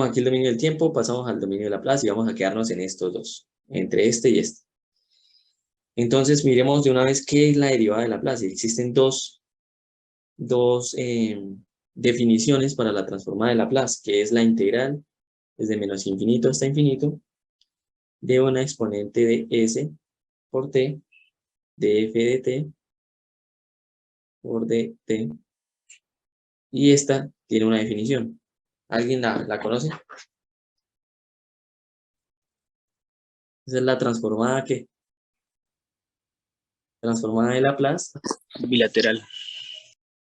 tenemos aquí el dominio del tiempo, pasamos al dominio de Laplace y vamos a quedarnos en estos dos, entre este y este. Entonces, miremos de una vez qué es la derivada de Laplace. Existen dos definiciones para la transformada de Laplace, que es la integral desde menos infinito hasta infinito de una exponente de s por t, de f de t por dt, y esta tiene una definición. ¿Alguien la conoce? Esa es la transformada que transformada de Laplace. Bilateral.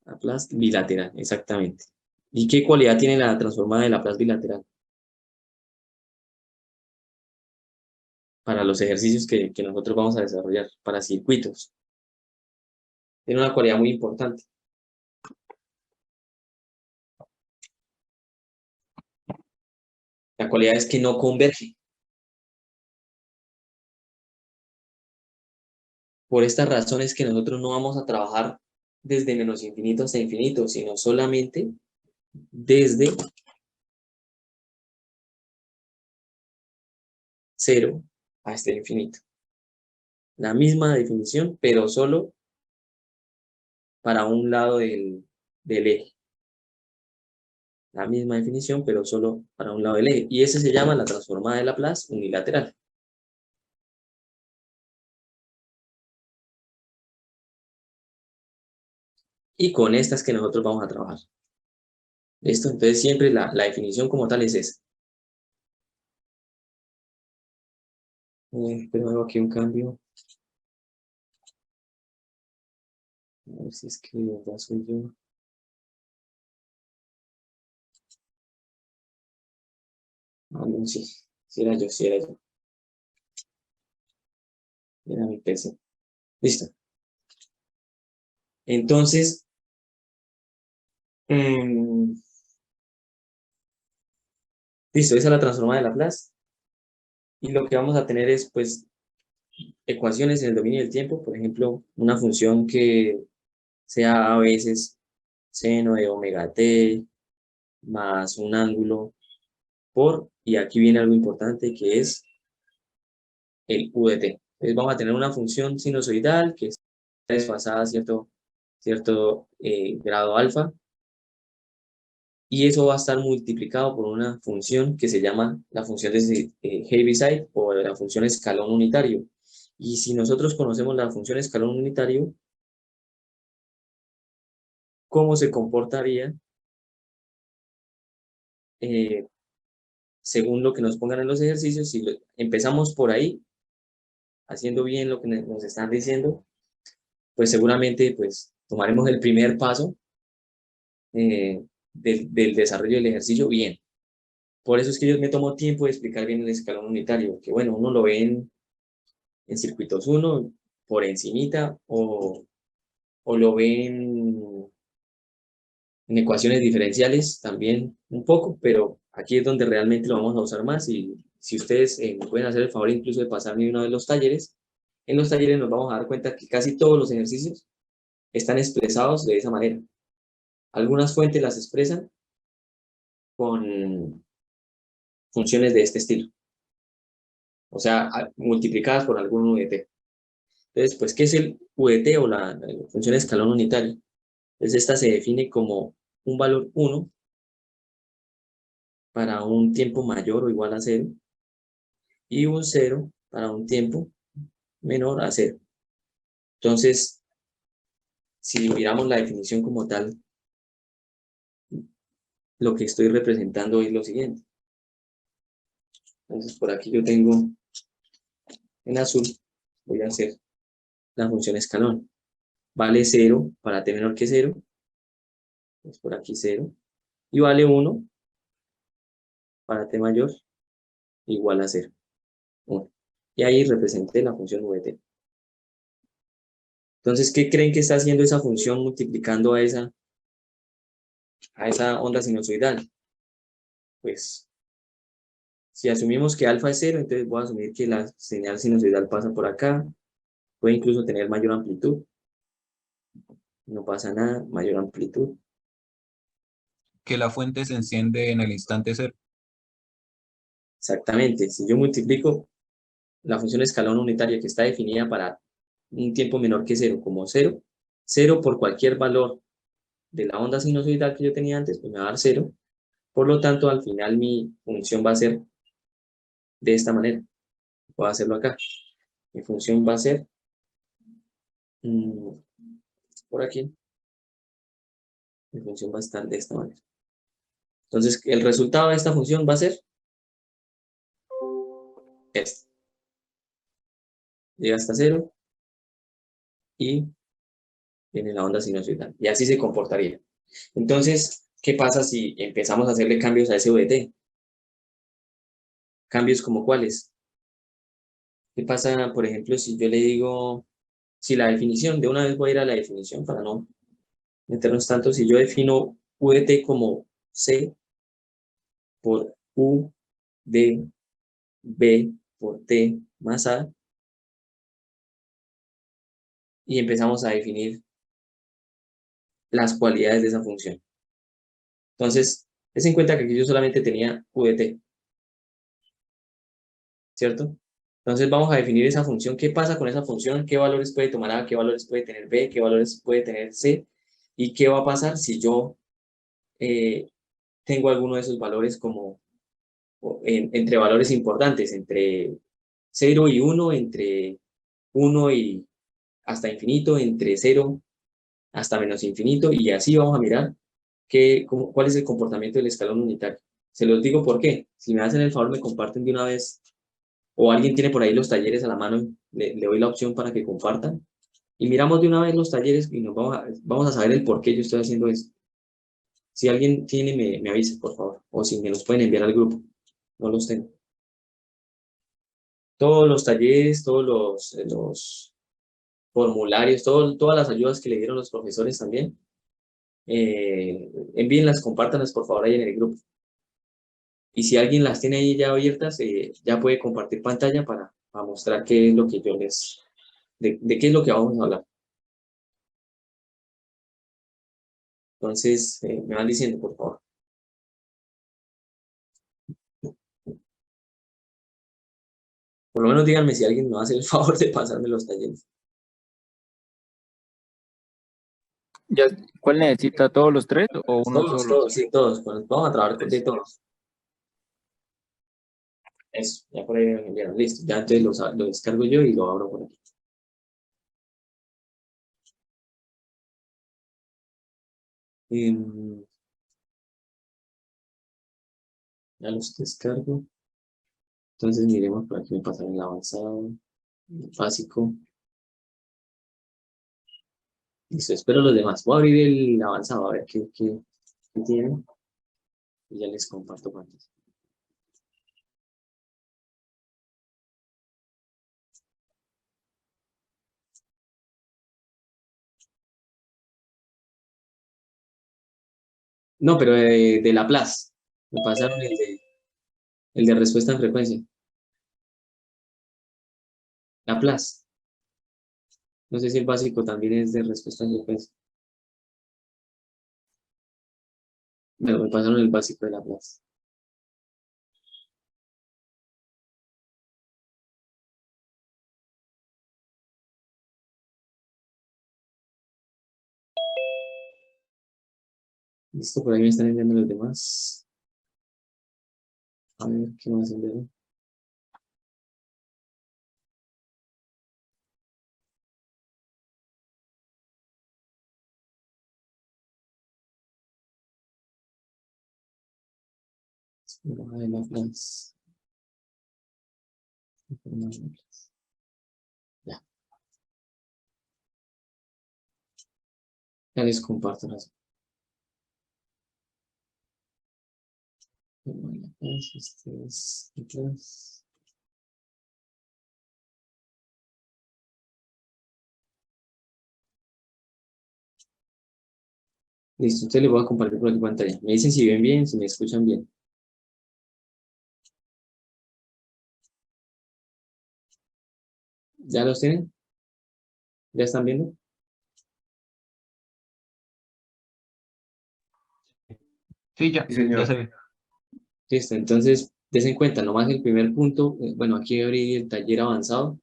Laplace bilateral, exactamente. ¿Y qué cualidad tiene la transformada de Laplace bilateral? Para los ejercicios que nosotros vamos a desarrollar, para circuitos. Tiene una cualidad muy importante. La cualidad es que no converge. Por estas razones que nosotros no vamos a trabajar desde menos infinito hasta infinito, sino solamente desde 0 hasta infinito. La misma definición, pero solo para un lado del eje. La misma definición, pero solo para un lado del eje. Y ese se llama la transformada de Laplace unilateral. Y con estas que nosotros vamos a trabajar. ¿Listo? Entonces siempre la definición como tal es esa. Pero hago aquí un cambio. A ver si es que de verdad soy yo. Ah, no, sí. Sí era yo, sí era yo. Era mi PC. Listo. Entonces, listo, esa es la transformada de Laplace. Y lo que vamos a tener es, pues, ecuaciones en el dominio del tiempo. Por ejemplo, una función que sea a veces seno de omega t más un ángulo por, y aquí viene algo importante que es el u de t. Entonces vamos a tener una función sinusoidal que está desfasada a cierto grado alfa, y eso va a estar multiplicado por una función que se llama la función de Heaviside o la función escalón unitario. Y si nosotros conocemos la función escalón unitario, ¿cómo se comportaría según lo que nos pongan en los ejercicios? Si empezamos por ahí, haciendo bien lo que nos están diciendo, pues seguramente pues, tomaremos el primer paso del desarrollo del ejercicio bien. Por eso es que yo me tomo tiempo de explicar bien el escalón unitario, que bueno, uno lo ve en circuitos 1 por encimita, o lo ve en ecuaciones diferenciales también un poco, pero aquí es donde realmente lo vamos a usar más. Y si ustedes me pueden hacer el favor incluso de pasarme uno de los talleres, en los talleres nos vamos a dar cuenta que casi todos los ejercicios están expresados de esa manera. Algunas fuentes las expresan con funciones de este estilo, o sea, multiplicadas por algún u de t. Entonces, pues, ¿qué es el u de t o la función de escalón unitario? Entonces, esta se define como un valor 1 para un tiempo mayor o igual a 0 y un 0 para un tiempo menor a 0. Entonces, si miramos la definición como tal, lo que estoy representando es lo siguiente. Entonces, por aquí yo tengo en azul, voy a hacer la función escalón. Vale 0 para t menor que 0, es por aquí 0, y vale 1 para t mayor igual a 0. 1. Y ahí representé la función v de t. Entonces, ¿qué creen que está haciendo esa función multiplicando a esa onda sinusoidal? Pues, si asumimos que alfa es 0, entonces voy a asumir que la señal sinusoidal pasa por acá, puede incluso tener mayor amplitud, no pasa nada, mayor amplitud. Que la fuente se enciende en el instante cero. Exactamente. Si yo multiplico la función escalón unitaria que está definida para un tiempo menor que cero, como cero, cero por cualquier valor de la onda sinusoidal que yo tenía antes, pues me va a dar cero. Por lo tanto, al final mi función va a ser de esta manera. Voy a hacerlo acá. Mi función va a ser mm, por aquí. Mi función va a estar de esta manera. Entonces, el resultado de esta función va a ser este. Llega hasta cero y viene la onda sinusoidal. Y así se comportaría. Entonces, ¿qué pasa si empezamos a hacerle cambios a ese VT? ¿Cambios como cuáles? ¿Qué pasa, por ejemplo, si yo le digo, si la definición, de una vez voy a ir a la definición para no meternos tanto, si yo defino VT como C por U de B por T más A, y empezamos a definir las cualidades de esa función. Entonces, ten en cuenta que aquí yo solamente tenía VT, ¿cierto? Entonces vamos a definir esa función. ¿Qué pasa con esa función? ¿Qué valores puede tomar A? ¿Qué valores puede tener B? ¿Qué valores puede tener C? ¿Y qué va a pasar si yo tengo alguno de esos valores como entre valores importantes, entre 0 y 1, entre 1 y hasta infinito, entre 0 hasta menos infinito, y así vamos a mirar cuál es el comportamiento del escalón unitario? Se los digo por qué. Si me hacen el favor, me comparten de una vez, o alguien tiene por ahí los talleres a la mano, le doy la opción para que compartan. Y miramos de una vez los talleres y vamos a saber el por qué yo estoy haciendo eso. Si alguien tiene, me avisa, por favor. O si me los pueden enviar al grupo. No los tengo. Todos los talleres, todos los formularios, todas las ayudas que le dieron los profesores también. Envíenlas, compártanlas, por favor, ahí en el grupo. Y si alguien las tiene ahí ya abiertas, ya puede compartir pantalla para mostrar qué es lo que yo de qué es lo que vamos a hablar. Entonces, me van diciendo, por favor. Por lo menos díganme si alguien me va a hacer el favor de pasarme los talleres. Ya, ¿cuál necesita? ¿Todos los tres o uno Todos, solo? todos, sí, todos. Pues, vamos a trabajar de todos. Eso, ya por ahí me enviaron. Listo, ya entonces lo descargo yo y lo abro por aquí. Ya los descargo. Entonces miremos por aquí, me pasaron el avanzado, el básico. Listo, espero los demás. Voy a abrir el avanzado a ver qué tiene. Y ya les comparto cuántos. No, pero de Laplace. Me pasaron el de respuesta en frecuencia. Laplace. No sé si el básico también es de respuesta en frecuencia. Pero me pasaron el básico de Laplace. Listo, por ahí me están enviando los demás. A ver, ¿qué más enviaron? De Laplace. Ya, ya les comparto las. Este es Laplace. Listo, entonces les voy a compartir por aquí pantalla. Me dicen si ven bien, si me escuchan bien. ¿Ya los tienen? ¿Ya están viendo? Sí, ya, Sí, ya señor. se ve. Listo, entonces des en cuenta, nomás el primer punto, bueno, aquí abrí el taller avanzado,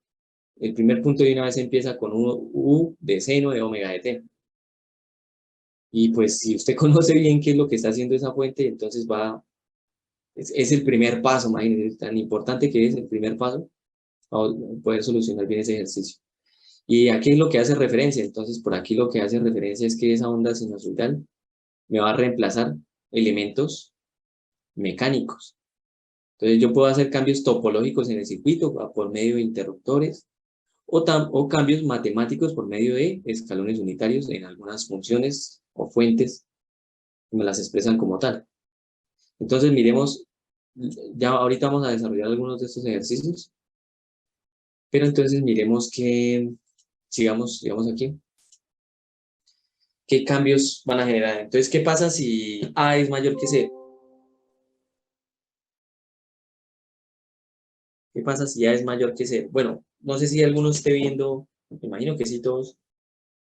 el primer punto de una vez empieza con U de seno de omega de t. Y pues si usted conoce bien qué es lo que está haciendo esa fuente, entonces es el primer paso, imagínense, tan importante que es el primer paso para poder solucionar bien ese ejercicio. Y aquí es lo que hace referencia, entonces por aquí lo que hace referencia es que esa onda sinusoidal me va a reemplazar elementos mecánicos. Entonces yo puedo hacer cambios topológicos en el circuito por medio de interruptores o cambios matemáticos por medio de escalones unitarios en algunas funciones o fuentes que me las expresan como tal. Entonces miremos, ya ahorita vamos a desarrollar algunos de estos ejercicios, pero entonces miremos que, sigamos aquí, qué cambios van a generar. Entonces, ¿qué pasa si A es mayor que C? ¿Qué pasa si A es mayor que C? Bueno, no sé si alguno esté viendo, me imagino que sí todos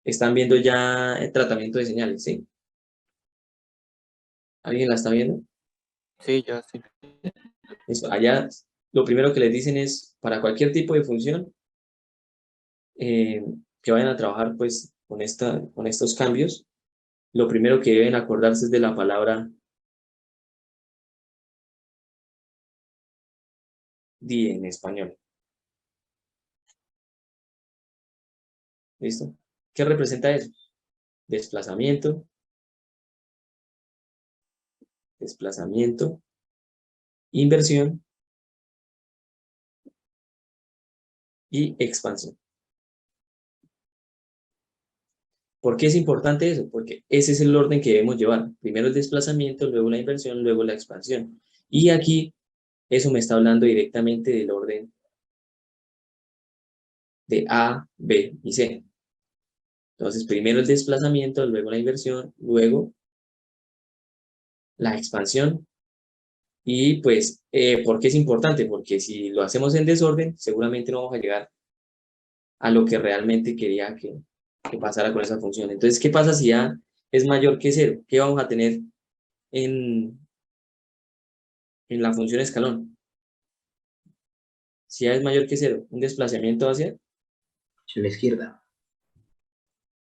están viendo ya el tratamiento de señales, ¿sí? ¿Alguien la está viendo? Sí, ya sí. Eso, allá lo primero que les dicen es, para cualquier tipo de función, que vayan a trabajar pues con estos cambios, lo primero que deben acordarse es de la palabra die en español. ¿Listo? ¿Qué representa eso? Desplazamiento, inversión y expansión. ¿Por qué es importante eso? Porque ese es el orden que debemos llevar. Primero el desplazamiento, luego la inversión, luego la expansión. Y aquí eso me está hablando directamente del orden de A, B y C. Entonces, primero el desplazamiento, luego la inversión, luego la expansión. Y pues, ¿por qué es importante? Porque si lo hacemos en desorden, seguramente no vamos a llegar a lo que realmente quería que pasara con esa función. Entonces, ¿qué pasa si A es mayor que 0? ¿Qué vamos a tener en la función escalón? Si A es mayor que 0, un desplazamiento hacia la izquierda.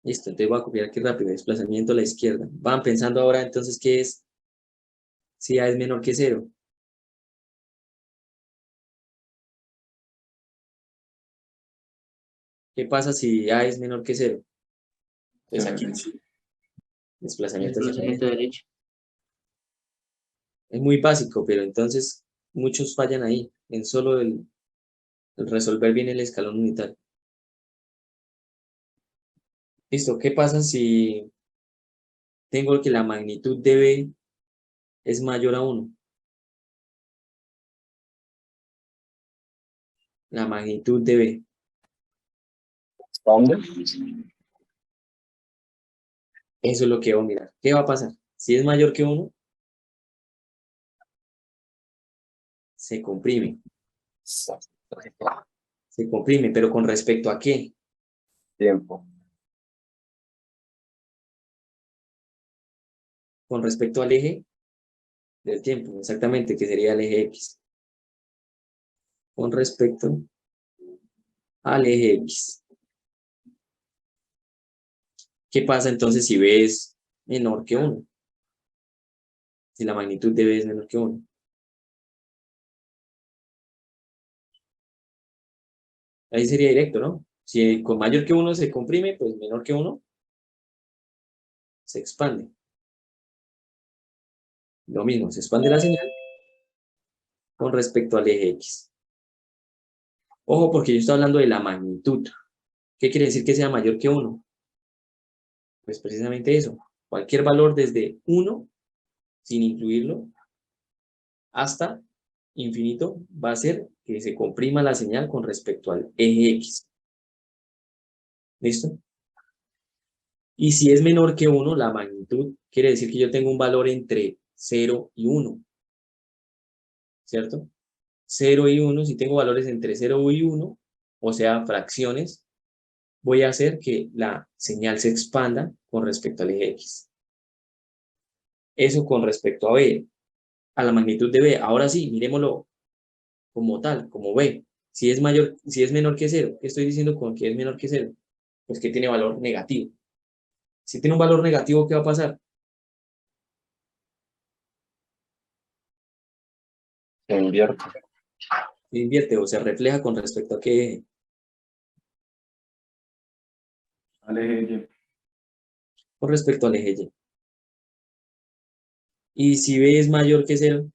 Listo, entonces voy a copiar aquí rápido, desplazamiento a la izquierda. Van pensando ahora entonces qué es si A es menor que 0. ¿Qué pasa si A es menor que 0? Entonces aquí desplazamiento hacia la Desplazamiento derecho. Es muy básico, pero entonces muchos fallan ahí, en solo el resolver bien el escalón unitario. Listo, ¿qué pasa si tengo que la magnitud de B es mayor a 1? La magnitud de B. ¿Dónde? Eso es lo que voy a mirar. ¿Qué va a pasar? Si es mayor que 1, se comprime. Se comprime, pero ¿con respecto a qué? Tiempo. Con respecto al eje del tiempo, exactamente, que sería el eje X. Con respecto al eje X. ¿Qué pasa entonces si B es menor que 1? Si la magnitud de B es menor que 1. Ahí sería directo, ¿no? Si con mayor que 1 se comprime, pues menor que 1 se expande. Lo mismo, se expande la señal con respecto al eje X. Ojo, porque yo estoy hablando de la magnitud. ¿Qué quiere decir que sea mayor que 1? Pues precisamente eso. Cualquier valor desde 1, sin incluirlo, hasta infinito, va a ser que se comprima la señal con respecto al eje X. ¿Listo? Y si es menor que 1, la magnitud quiere decir que yo tengo un valor entre 0 y 1. ¿Cierto? 0 y 1, si tengo valores entre 0 y 1, o sea, fracciones, voy a hacer que la señal se expanda con respecto al eje X. Eso con respecto a B. a la magnitud de B. Ahora sí, miremoslo como tal, como B. Si es mayor, si es menor que 0, ¿qué estoy diciendo con que es menor que 0? Pues que tiene valor negativo. Si tiene un valor negativo, ¿qué va a pasar? Se invierte. Se invierte o se refleja con respecto a qué eje. Al eje Y. Con respecto al eje Y. Y si B es mayor que 0,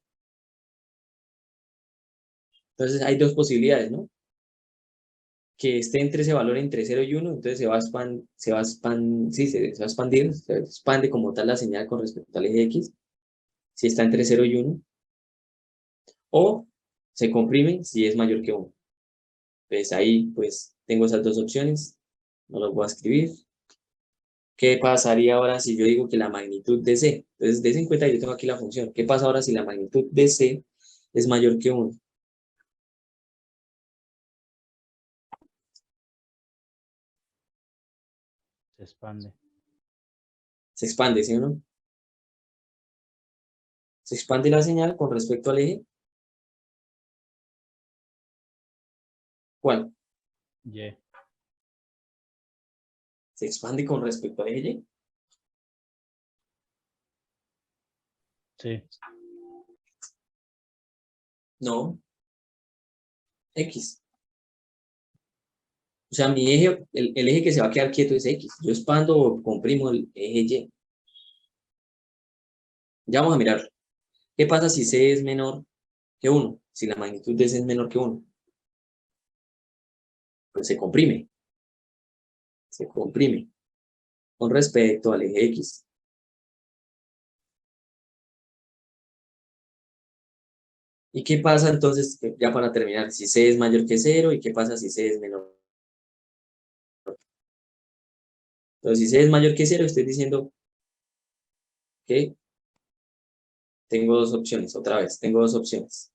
entonces hay dos posibilidades, ¿no? Que esté entre ese valor entre 0 y 1, entonces se va a expandir, se expande como tal la señal con respecto al eje X, si está entre 0 y 1, o se comprime si es mayor que 1. Pues ahí, pues, tengo esas dos opciones, no las voy a escribir. ¿Qué pasaría ahora si yo digo que la magnitud de C? Entonces, des en cuenta que yo tengo aquí la función. ¿Qué pasa ahora si la magnitud de C es mayor que 1? Se expande. Se expande, ¿sí o no? Se expande la señal con respecto al eje. ¿Cuál? Y. Se expande con respecto al eje Y. Sí. No, X. O sea, mi eje, el eje que se va a quedar quieto es X. Yo expando o comprimo el eje Y. Ya vamos a mirar. ¿Qué pasa si C es menor que 1? Si la magnitud de C es menor que 1. Pues se comprime. Se comprime con respecto al eje X. ¿Y qué pasa entonces, ya para terminar, si C es mayor que 0? ¿Y qué pasa si C es menor? Entonces, si C es mayor que 0, estoy diciendo que tengo dos opciones, otra vez, tengo dos opciones,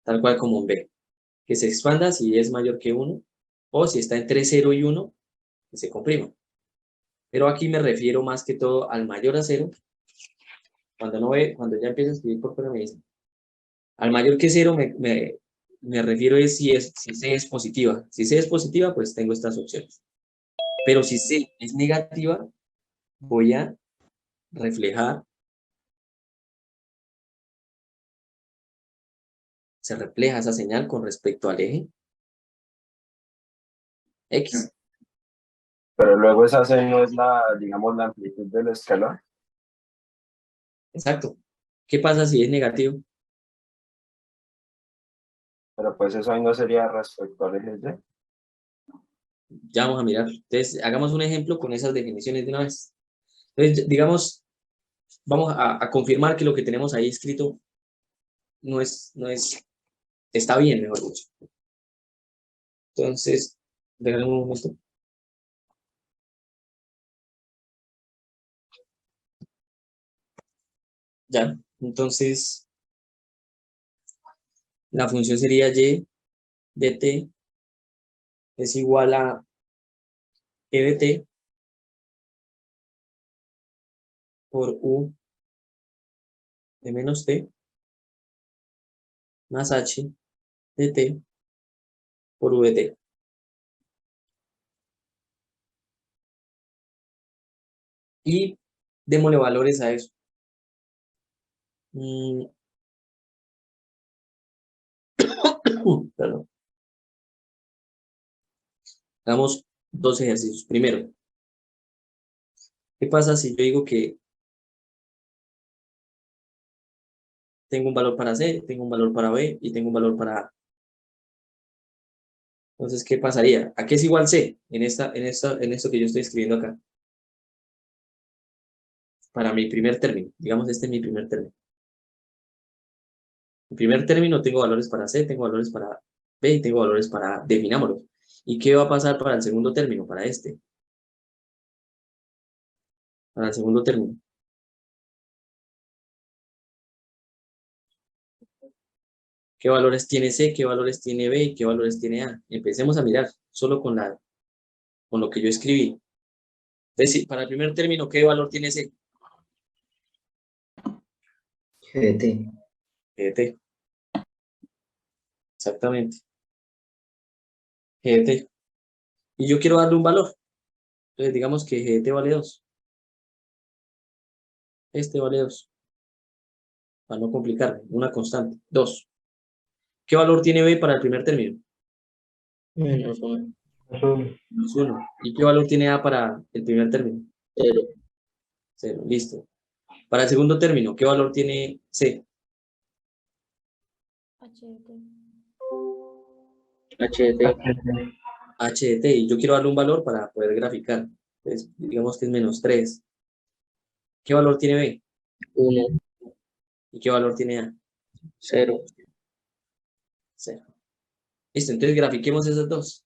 tal cual como un B, que se expanda si es mayor que 1, o si está entre 0 y 1, que se comprima. Pero aquí me refiero más que todo al mayor a 0, cuando no ve, cuando ya empiezo a escribir por fuera me dicen, al mayor que 0 me refiero es si C es positiva. Si C es positiva, pues tengo estas opciones. Pero si C es negativa, voy a reflejar, se refleja esa señal con respecto al eje X. Pero luego esa C no es la, digamos, la amplitud del escalar. Exacto. ¿Qué pasa si es negativo? Pero pues eso ahí no sería respecto al eje Y. Ya vamos a mirar. Entonces, hagamos un ejemplo con esas definiciones de una vez. Entonces, digamos, vamos a confirmar que lo que tenemos ahí escrito está bien, mejor dicho. Entonces, déjame un momento. Ya, entonces, la función sería y de t es igual a e de t por u de menos t más h de t por u de t. Y démosle valores a eso. Perdón. Hagamos dos ejercicios. Primero, ¿qué pasa si yo digo que tengo un valor para C, tengo un valor para B y tengo un valor para A? Entonces, ¿qué pasaría? ¿A qué es igual C en esto que yo estoy escribiendo acá? Para mi primer término. Digamos, este es mi primer término. En primer término tengo valores para C, tengo valores para B y tengo valores para A. Definámoslos. ¿Y qué va a pasar para el segundo término? Para este. Para el segundo término. ¿Qué valores tiene C? ¿Qué valores tiene B? ¿Y qué valores tiene A? Empecemos a mirar solo con lo que yo escribí. Entonces, para el primer término, ¿qué valor tiene C? GT. G de T. Exactamente. G de T. Y yo quiero darle un valor. Entonces digamos que G de T vale 2. Este vale 2. Para no complicarme. Una constante. 2. ¿Qué valor tiene B para el primer término? Menos 1. Menos 1. ¿Y qué valor tiene A para el primer término? 0. 0. Listo. Para el segundo término, ¿qué valor tiene C? HT. H de T. Y yo quiero darle un valor para poder graficar. Entonces, digamos que es menos 3. ¿Qué valor tiene B? 1. ¿Y qué valor tiene A? 0. 0. Listo, entonces grafiquemos esas dos.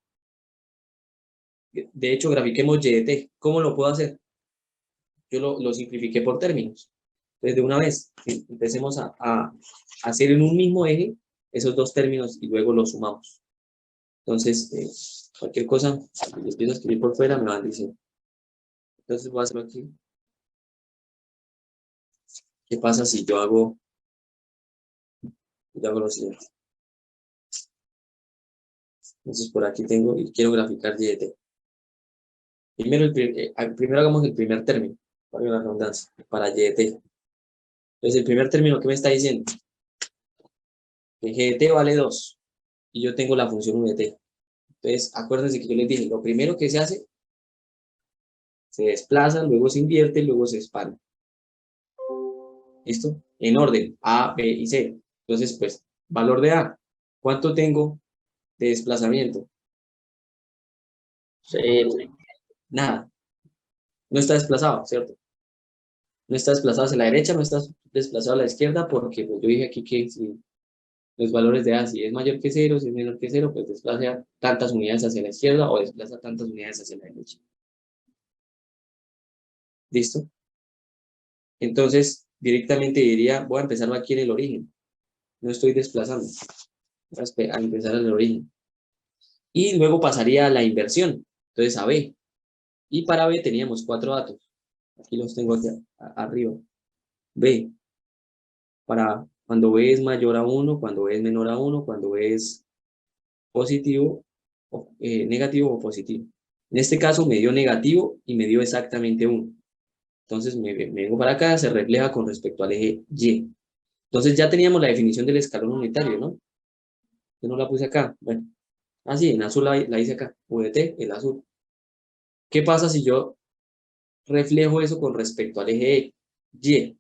De hecho, grafiquemos Y de T. ¿Cómo lo puedo hacer? Yo lo simplifiqué por términos. Entonces, de una vez, empecemos a hacer en un mismo eje esos dos términos y luego los sumamos. Entonces, cualquier cosa, si les empiezo a escribir por fuera, me van diciendo. Entonces, voy a hacerlo aquí. ¿Qué pasa si yo hago lo siguiente? Entonces, por aquí tengo y quiero graficar Y de T. Primero hagamos el primer término, para la redundancia, para Y de T. Entonces, el primer término, ¿qué me está diciendo? Que G de T vale 2 y yo tengo la función U de T. Entonces, acuérdense que yo les dije, lo primero que se hace, se desplaza, luego se invierte, luego se expande. ¿Listo? En orden, A, B y C. Entonces, pues, valor de A. ¿Cuánto tengo de desplazamiento? 0. Nada. No está desplazado, ¿cierto? No está desplazado hacia la derecha, no está desplazado a la izquierda, porque pues, yo dije aquí que si los valores de A, si es mayor que 0, si es menor que 0, pues desplaza tantas unidades hacia la izquierda o desplaza tantas unidades hacia la derecha. ¿Listo? Entonces, directamente diría, voy a empezarlo aquí en el origen. No estoy desplazando. Voy a empezar en el origen. Y luego pasaría a la inversión. Entonces, a B. Y para B teníamos 4 datos. Aquí los tengo aquí arriba. B. Para cuando B es mayor a 1, cuando B es menor a 1, cuando B es positivo, negativo o positivo. En este caso me dio negativo y me dio exactamente 1. Entonces me vengo para acá, se refleja con respecto al eje Y. Entonces ya teníamos la definición del escalón unitario, ¿no? Yo no la puse acá. Bueno, sí, en azul la hice acá. UDT, el azul. ¿Qué pasa si yo reflejo eso con respecto al eje Y?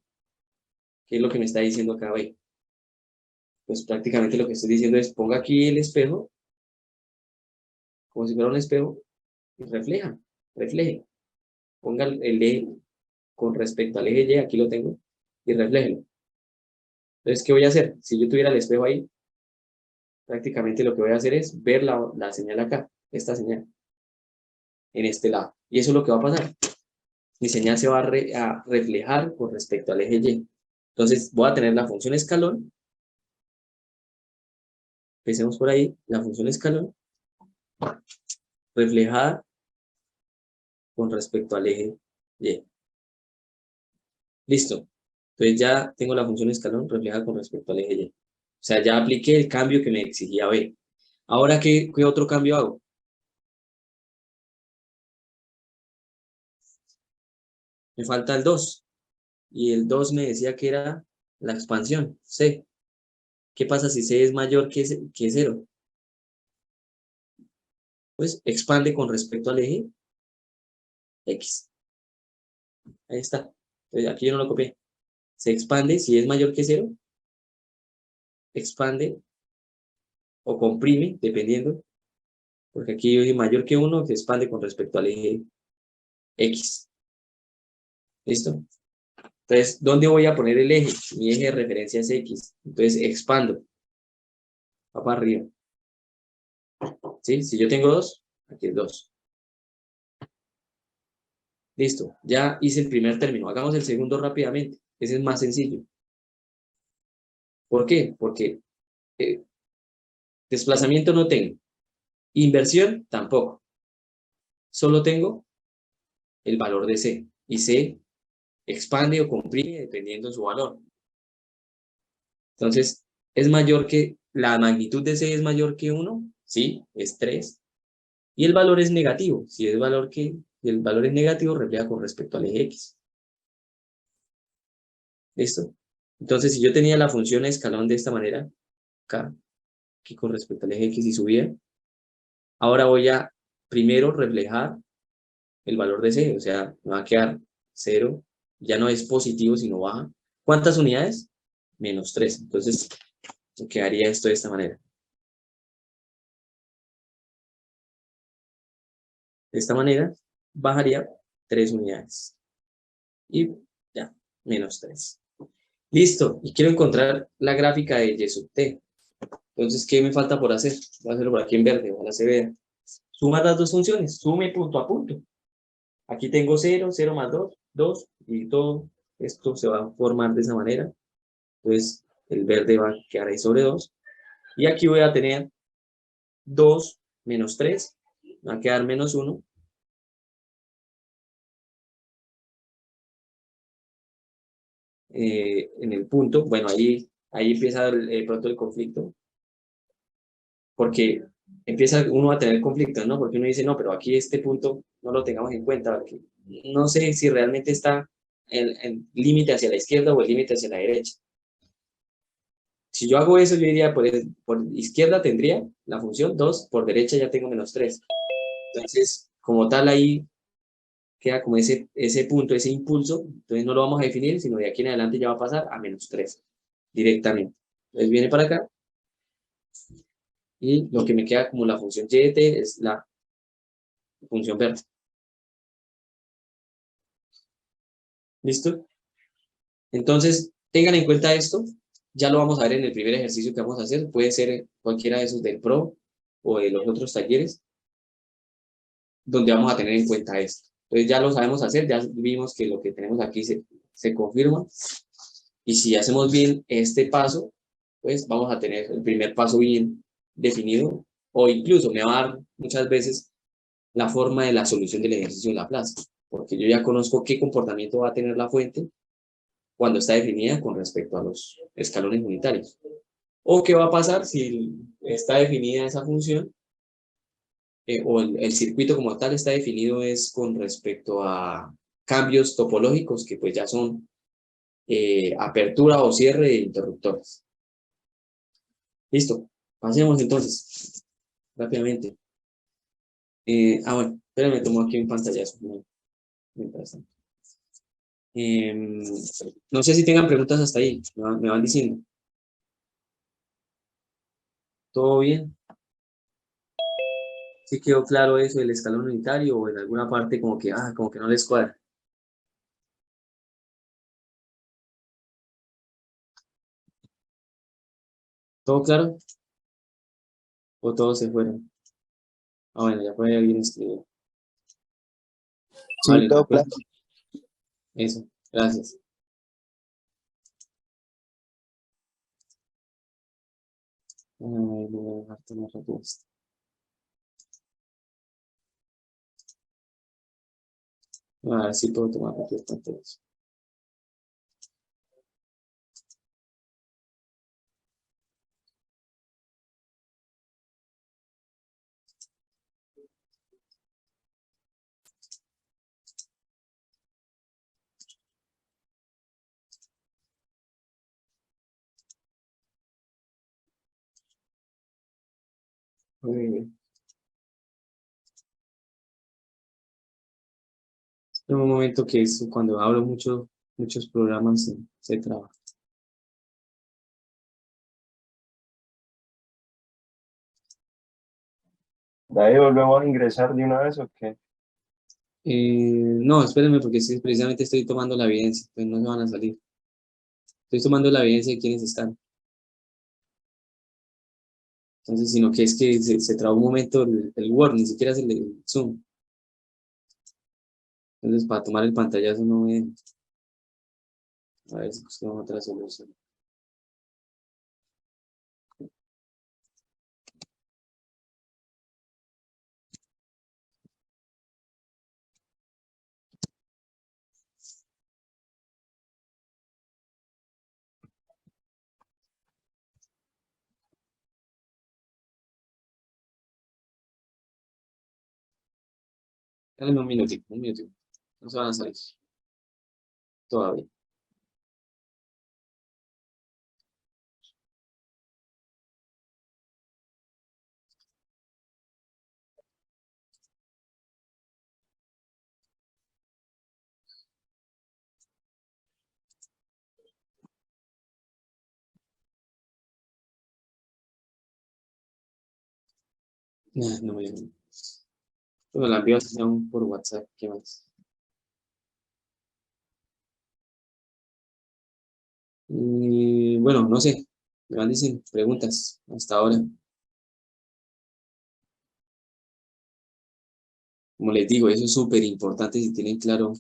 ¿Qué es lo que me está diciendo acá B? Pues prácticamente lo que estoy diciendo es, ponga aquí el espejo, como si fuera un espejo, y refleje. Ponga el eje con respecto al eje Y, aquí lo tengo, y refléjelo. Entonces, ¿qué voy a hacer? Si yo tuviera el espejo ahí, prácticamente lo que voy a hacer es ver la señal acá, esta señal, en este lado. Y eso es lo que va a pasar. Mi señal se va a reflejar con respecto al eje Y. Entonces, voy a tener la función escalón. Empecemos por ahí, la función escalón reflejada con respecto al eje Y. Listo. Entonces ya tengo la función escalón reflejada con respecto al eje Y. O sea, ya apliqué el cambio que me exigía B. Ahora, ¿qué otro cambio hago? Me falta el 2. Y el 2 me decía que era la expansión, C. ¿Qué pasa si C es mayor que 0? Pues expande con respecto al eje X. Ahí está. Entonces, aquí yo no lo copié. Se expande, si es mayor que 0, expande o comprime, dependiendo, porque aquí yo dije mayor que 1, se expande con respecto al eje X. ¿Listo? Entonces, ¿dónde voy a poner el eje? Mi eje de referencia es X. Entonces, expando. Va para arriba. ¿Sí? Si yo tengo 2, aquí es 2. Listo. Ya hice el primer término. Hagamos el segundo rápidamente. Ese es más sencillo. ¿Por qué? Porque desplazamiento no tengo. Inversión tampoco. Solo tengo el valor de C. Y C expande o comprime dependiendo de su valor. Entonces, es mayor que, la magnitud de C es mayor que 1, sí, es 3. Y el valor es negativo. Si el valor es negativo, refleja con respecto al eje X. ¿Listo? Entonces, si yo tenía la función escalón de esta manera, acá, aquí con respecto al eje X y subía, ahora voy a primero reflejar el valor de C, o sea, me va a quedar 0, ya no es positivo, sino baja. ¿Cuántas unidades? Menos 3. Entonces, quedaría esto de esta manera. De esta manera, bajaría 3 unidades. Y ya, menos 3. Listo, y quiero encontrar la gráfica de Y sub t. Entonces, ¿qué me falta por hacer? Voy a hacerlo por aquí en verde, ojalá se vea. Suma las dos funciones, sume punto a punto. Aquí tengo 0, 0 más 2, 2, y todo esto se va a formar de esa manera. Entonces, el verde va a quedar ahí sobre 2. Y aquí voy a tener 2 menos 3, va a quedar menos 1. En el punto, bueno, ahí empieza pronto el conflicto, porque empieza uno a tener conflictos, ¿no? Porque uno dice, no, pero aquí este punto no lo tengamos en cuenta, porque no sé si realmente está el límite hacia la izquierda o el límite hacia la derecha. Si yo hago eso, yo diría, por izquierda tendría la función 2, por derecha ya tengo menos 3. Entonces, como tal, ahí queda como ese punto, ese impulso, entonces no lo vamos a definir, sino de aquí en adelante ya va a pasar a menos 3 directamente. Entonces viene para acá, y lo que me queda como la función y de t es la función verde. ¿Listo? Entonces, tengan en cuenta esto, ya lo vamos a ver en el primer ejercicio que vamos a hacer, puede ser cualquiera de esos del PRO o de los otros talleres, donde vamos a tener en cuenta esto. Entonces ya lo sabemos hacer, ya vimos que lo que tenemos aquí se confirma, y si hacemos bien este paso, pues vamos a tener el primer paso bien definido, o incluso me va a dar muchas veces la forma de la solución del ejercicio de Laplace, porque yo ya conozco qué comportamiento va a tener la fuente cuando está definida con respecto a los escalones unitarios. O qué va a pasar si está definida esa función, o el circuito como tal está definido es con respecto a cambios topológicos que pues ya son apertura o cierre de interruptores. Listo, pasemos entonces rápidamente. Bueno, espérenme, tomo aquí un pantallazo. Mientras tanto. No sé si tengan preguntas hasta ahí, me van diciendo. ¿Todo bien? ¿Sí quedó claro eso del escalón unitario o en alguna parte como que no les cuadra? ¿Todo claro? ¿O todos se fueron? Bueno, ya puede alguien escribir. Sí, Vale, todo claro. eso, gracias. Voy a dejar tomar rápido esto. A ver si puedo tomar rápido pantallas. Muy bien. En un momento que es cuando hablo muchos programas se traba. ¿De ahí volvemos a ingresar de una vez o qué? No, espérenme porque sí, precisamente estoy tomando la evidencia, pues no se van a salir. Estoy tomando la evidencia de quiénes están. Entonces, sino que es que se traba un momento el Word, ni siquiera es el Zoom. Entonces, para tomar el pantallazo no me... A ver si buscamos otra solución. Dale un minutito, un minutito. No se van a salir todavía. No me llaman. Me la envío por WhatsApp. ¿Qué más? Y bueno, no sé. Me van diciendo preguntas hasta ahora. Como les digo, eso es súper importante si tienen claro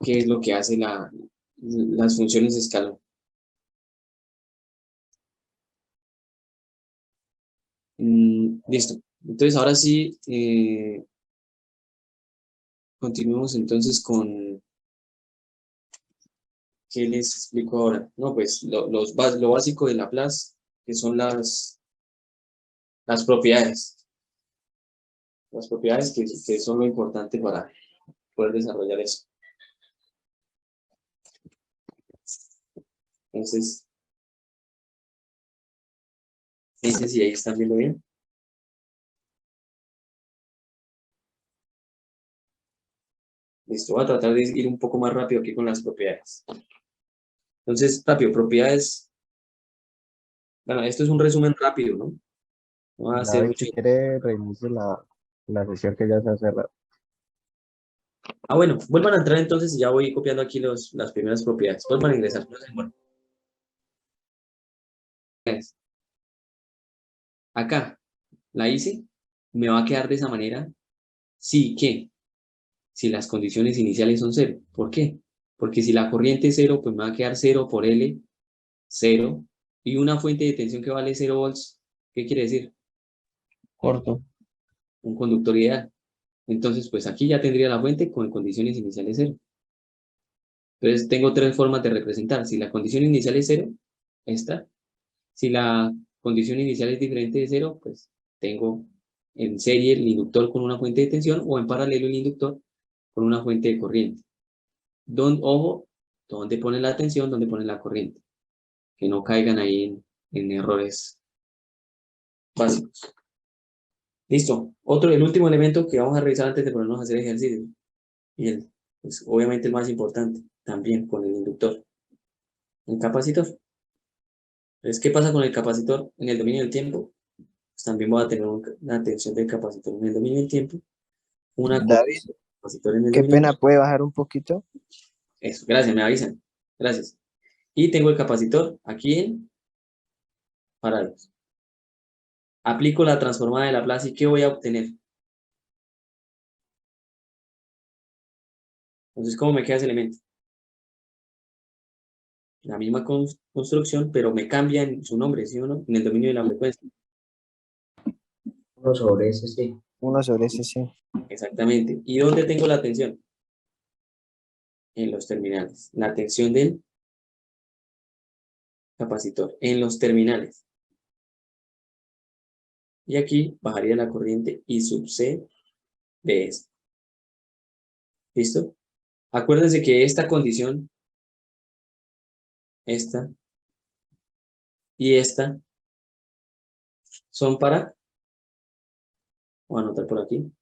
qué es lo que hace las funciones de escalón. Listo. Entonces, ahora sí, continuemos entonces con... ¿Qué les explico ahora? No, pues lo básico de Laplace, que son las propiedades. Las propiedades que son lo importante para poder desarrollar eso. Entonces, dice si ahí están viendo bien. Listo, voy a tratar de ir un poco más rápido aquí con las propiedades. Entonces, rápido, propiedades. Bueno, esto es un resumen rápido, ¿no? No va a hacer David, mucho. si quiere, reinicie la sesión que ya se ha cerrado. Ah, bueno, vuelvan a entrar entonces y ya voy copiando aquí las primeras propiedades. Vuelvan a ingresar. Bueno, acá la hice, me va a quedar de esa manera. Sí, ¿qué? Si las condiciones iniciales son cero. ¿Por qué? Porque si la corriente es cero, pues me va a quedar 0 por L, 0. Y una fuente de tensión que vale 0 volts, ¿qué quiere decir? Corto. Un conductor ideal. Entonces, pues aquí ya tendría la fuente con condiciones iniciales 0. Entonces, tengo tres formas de representar. Si la condición inicial es 0, esta. Si la condición inicial es diferente de 0, pues tengo en serie el inductor con una fuente de tensión o en paralelo el inductor con una fuente de corriente. Ojo, ¿dónde pone la tensión? ¿Dónde pone la corriente? Que no caigan ahí en errores básicos. Listo. El último elemento que vamos a revisar antes de ponernos a hacer ejercicio. Y pues, obviamente el más importante, también con el inductor. El capacitor. Entonces, ¿qué pasa con el capacitor en el dominio del tiempo? Pues también voy a tener una tensión del capacitor en el dominio del tiempo. Una David, corriente del capacitor en el qué dominio del pena, tiempo. ¿puede bajar un poquito? Eso, gracias, me avisan. Gracias. Y tengo el capacitor aquí en paralelos. Aplico la transformada de Laplace y ¿qué voy a obtener? Entonces, ¿cómo me queda ese elemento? La misma construcción, pero me cambia en su nombre, ¿sí o no? En el dominio de la frecuencia. 1 sobre S, sí. 1 sobre S, sí. Exactamente. ¿Y dónde tengo la tensión? En los terminales. La tensión del capacitor. En los terminales. Y aquí bajaría la corriente I sub C de S. ¿Listo? Acuérdense que esta condición, esta y esta, son para, voy a anotar por aquí,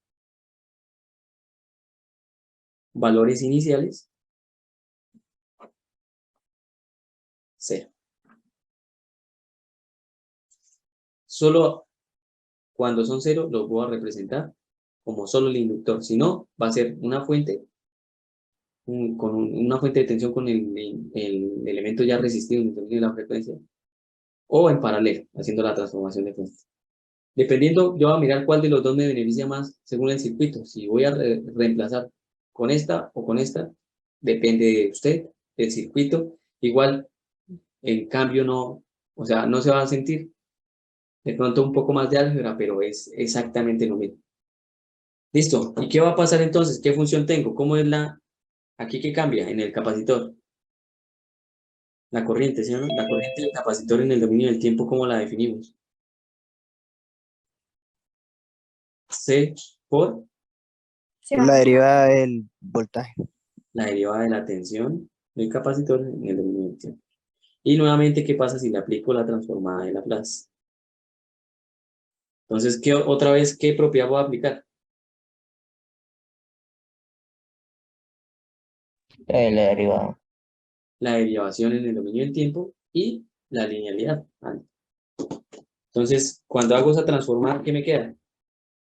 valores iniciales, 0. Solo cuando son 0 los voy a representar como solo el inductor. Si no, va a ser una fuente, una fuente de tensión con el elemento ya resistido en el dominio de la frecuencia, o en paralelo, haciendo la transformación de fuente. Dependiendo, yo voy a mirar cuál de los dos me beneficia más según el circuito. Si voy a reemplazar con esta o con esta, depende de usted, del circuito. Igual, el cambio no, o sea, no se va a sentir. De pronto un poco más de álgebra, pero es exactamente lo mismo. Listo. ¿Y qué va a pasar entonces? ¿Qué función tengo? ¿Cómo es aquí qué cambia en el capacitor? La corriente, ¿sí o no? La corriente del capacitor en el dominio del tiempo, ¿cómo la definimos? C por La derivada del voltaje. la derivada de la tensión del capacitor en el dominio del tiempo. Y nuevamente, ¿qué pasa si le aplico la transformada de Laplace? Entonces, otra vez, ¿qué propiedad voy a aplicar? La derivada. La derivación en el dominio del tiempo y la linealidad. ¿Vale? Entonces, cuando hago esa transformada, ¿qué me queda?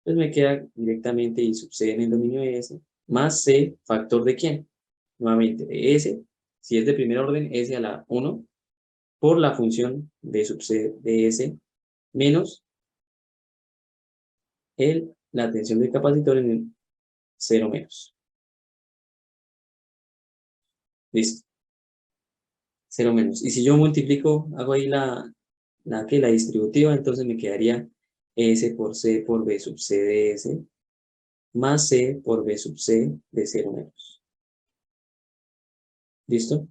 Pues me queda directamente I sub c en el dominio de S, más C, factor de ¿quién? Nuevamente, de S, si es de primer orden, S a la 1, por la función de sub c de S, menos la tensión del capacitor en el 0 menos. Listo. 0 menos. Y si yo multiplico, hago ahí la distributiva, entonces me quedaría S por C por B sub C de S, más C por B sub C de 0 menos. ¿Listo?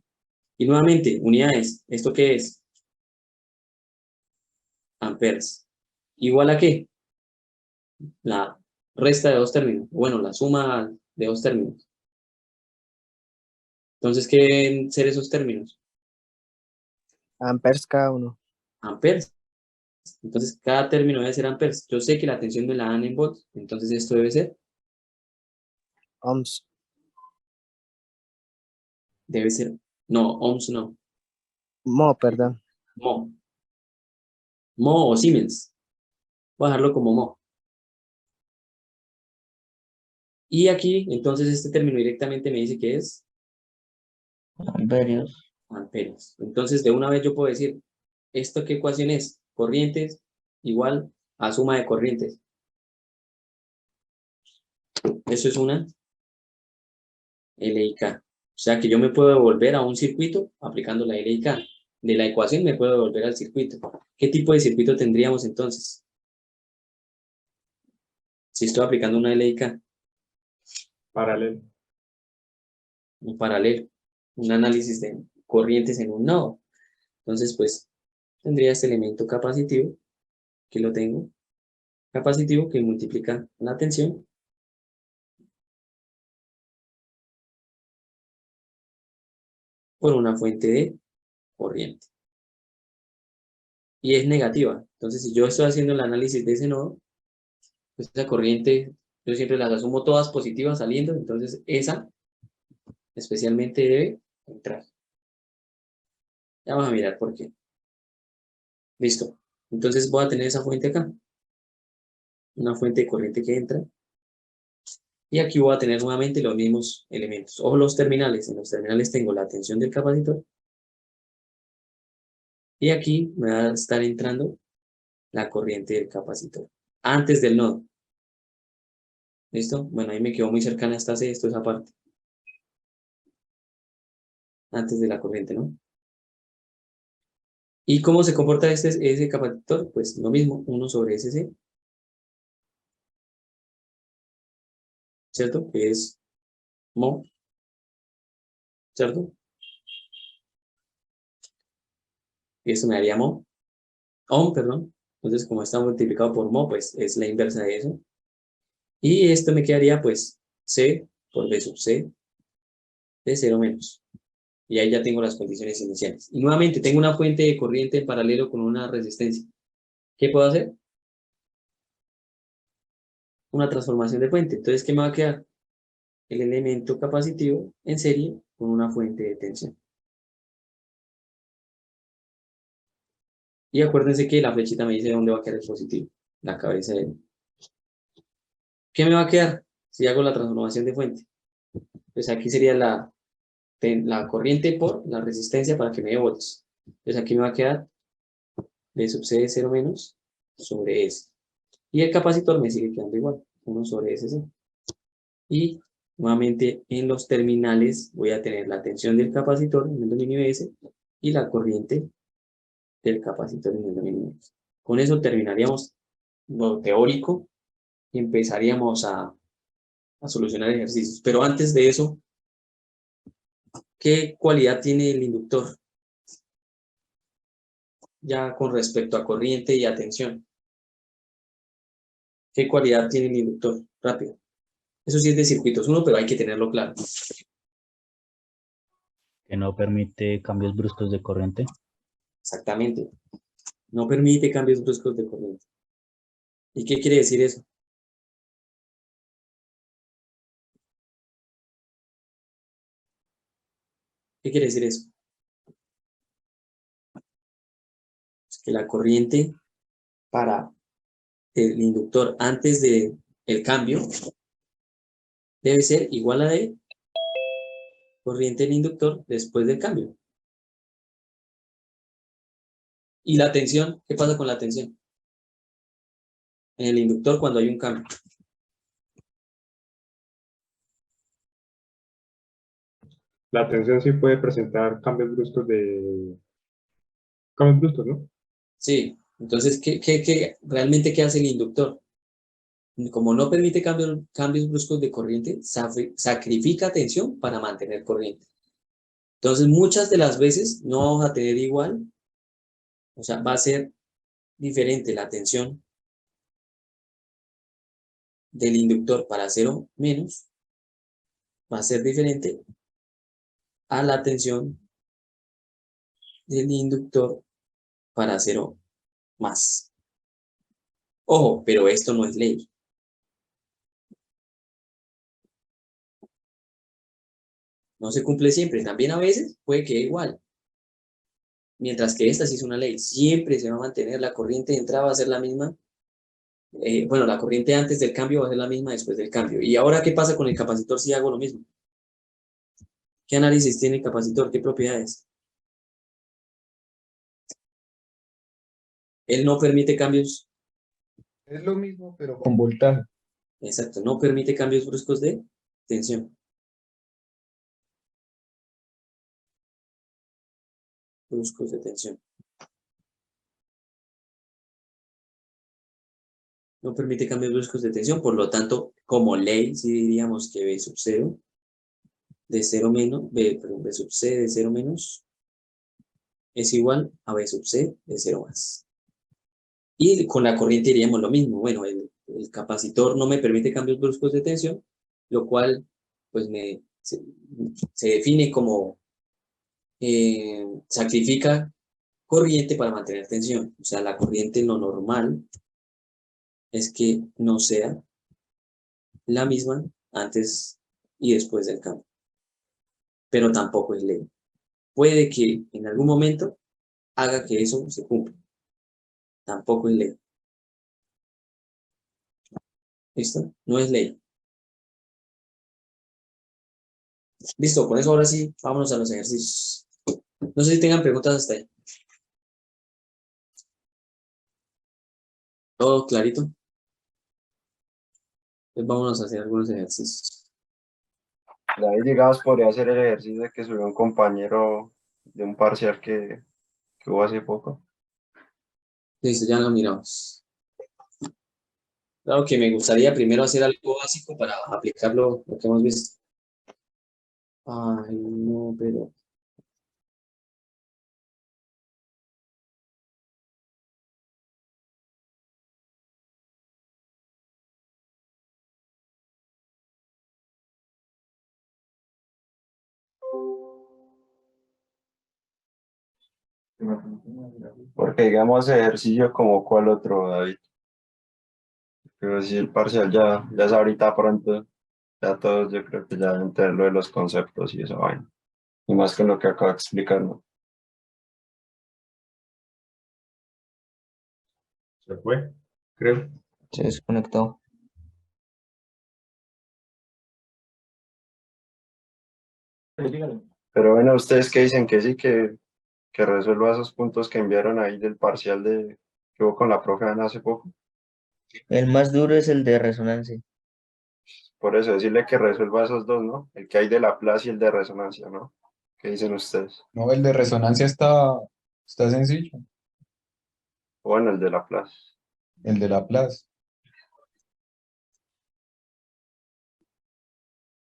Y nuevamente, unidades. ¿Esto qué es? Amperes. ¿Igual a qué? La resta de dos términos. Bueno, la suma de dos términos. Entonces, ¿qué deben ser esos términos? Amperes cada uno. Amperes. Entonces, cada término debe ser amperes. Yo sé que la tensión me la dan en volts, entonces esto debe ser, Ohms. no, ohms no, Perdón. mho. Mho o Siemens. Voy a dejarlo como mho. Y aquí, entonces, este término directamente me dice que es Amperios. amperes. Entonces, de una vez yo puedo decir, ¿esto qué ecuación es? Corrientes igual a suma de corrientes. Eso es una LIK. O sea que yo me puedo devolver a un circuito aplicando la LIK. De la ecuación me puedo devolver al circuito. ¿Qué tipo de circuito tendríamos entonces? Si estoy aplicando una LIK. Paralelo. Un paralelo. Un análisis de corrientes en un nodo. Entonces, pues, tendría este elemento capacitivo, que lo tengo, capacitivo que multiplica la tensión por una fuente de corriente. Y es negativa. Entonces, si yo estoy haciendo el análisis de ese nodo, pues esa corriente, yo siempre las asumo todas positivas saliendo, entonces esa especialmente debe entrar. Ya vamos a mirar por qué. Listo. Entonces voy a tener esa fuente acá. Una fuente de corriente que entra. Y aquí voy a tener nuevamente los mismos elementos. Ojo los terminales. En los terminales tengo la tensión del capacitor. Y aquí me va a estar entrando la corriente del capacitor. Antes del nodo. ¿Listo? Bueno, ahí me quedó muy cercana hasta C, esto es aparte. Antes de la corriente, ¿no? ¿Y cómo se comporta ese capacitor? Pues lo mismo, 1 sobre SC. ¿Cierto? Que es mho. ¿Cierto? Y esto me daría mho. Ohm, perdón. Entonces, como está multiplicado por mho, pues es la inversa de eso. Y esto me quedaría, pues, C por B sub C de 0 menos. Y ahí ya tengo las condiciones iniciales. Y nuevamente, tengo una fuente de corriente en paralelo con una resistencia. ¿Qué puedo hacer? Una transformación de fuente. Entonces, ¿qué me va a quedar? El elemento capacitivo en serie con una fuente de tensión. Y acuérdense que la flechita me dice dónde va a quedar el positivo. La cabeza de... ¿Qué me va a quedar si hago la transformación de fuente? Pues aquí sería la corriente por la resistencia para que me dé volts. Entonces aquí me va a quedar B sub C de 0 menos sobre S. Y el capacitor me sigue quedando igual, 1 sobre SC. Y nuevamente en los terminales voy a tener la tensión del capacitor en el dominio S y la corriente del capacitor en el dominio S. Con eso terminaríamos lo teórico y empezaríamos a solucionar ejercicios. Pero antes de eso, ¿qué cualidad tiene el inductor? Ya con respecto a corriente y a tensión. ¿Qué cualidad tiene el inductor? Rápido. Eso sí es de circuitos 1, pero hay que tenerlo claro. Que no permite cambios bruscos de corriente. Exactamente. No permite cambios bruscos de corriente. ¿Y qué quiere decir eso? ¿Qué quiere decir eso? Es que la corriente para el inductor antes de el cambio debe ser igual a de corriente del inductor después del cambio. ¿Y la tensión? ¿Qué pasa con la tensión? En el inductor cuando hay un cambio. La tensión sí puede presentar cambios bruscos cambios bruscos, ¿no? Sí. Entonces, realmente qué hace el inductor? Como no permite cambios bruscos de corriente, sacrifica tensión para mantener corriente. Entonces, muchas de las veces no vamos a tener igual, o sea, va a ser diferente la tensión del inductor para 0 menos, va a ser diferente a la tensión del inductor para 0 más. Ojo, pero esto no es ley. No se cumple siempre. También a veces puede que igual. Mientras que esta sí es una ley. Siempre se va a mantener la corriente de entrada, va a ser la misma. Bueno, la corriente antes del cambio va a ser la misma después del cambio. ¿Y ahora qué pasa con el capacitor si hago lo mismo? ¿Qué análisis tiene el capacitor? ¿Qué propiedades? Él no permite cambios. Es lo mismo, pero con voltaje. Exacto, no permite cambios bruscos de tensión. Bruscos de tensión. No permite cambios bruscos de tensión, por lo tanto, como ley, sí diríamos que B sub 0 de 0 menos, B sub C de 0 menos es igual a B sub C de 0 más. Y con la corriente diríamos lo mismo. Bueno, el capacitor no me permite cambios bruscos de tensión, lo cual pues se define como sacrifica corriente para mantener tensión. O sea, la corriente lo normal es que no sea la misma antes y después del cambio. Pero tampoco es ley. Puede que en algún momento haga que eso se cumpla. Tampoco es ley. ¿Listo? No es ley. Listo, con eso ahora sí, vámonos a los ejercicios. No sé si tengan preguntas hasta ahí. ¿Todo clarito? Entonces vámonos a hacer algunos ejercicios. David, digamos, podría hacer el ejercicio que subió un compañero de un parcial que hubo hace poco. Listo, ya lo miramos. Claro que me gustaría primero hacer algo básico para aplicarlo lo que hemos visto. Ay, no, pero... Porque digamos ejercicio como cuál otro, David. Pero si el parcial ya es ahorita pronto, ya todos yo creo que ya deben tener lo de los conceptos y eso vaina. Y más con lo que acabo de explicar, ¿no? Se fue, creo. Se desconectó. Pero bueno, ustedes que dicen que sí, que resuelva esos puntos que enviaron ahí del parcial que hubo con la profe Ana hace poco. El más duro es el de resonancia. Por eso decirle que resuelva esos dos, ¿no? El que hay de Laplace y el de resonancia, ¿no? ¿Qué dicen ustedes? No, el de resonancia está sencillo. Bueno, el de Laplace. El de Laplace.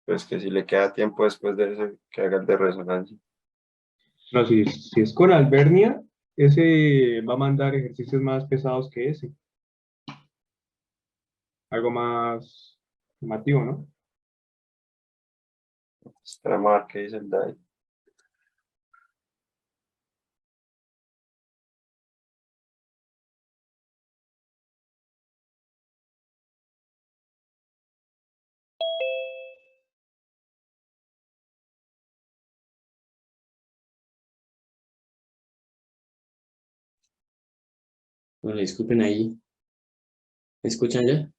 Pues que si le queda tiempo después de ese, que haga el de resonancia. No, si es con Albernia, ese va a mandar ejercicios más pesados que ese. algo más llamativo, ¿no? Esperemos a ver qué dice el David. Bueno, disculpen ahí. ¿Me escuchan ya?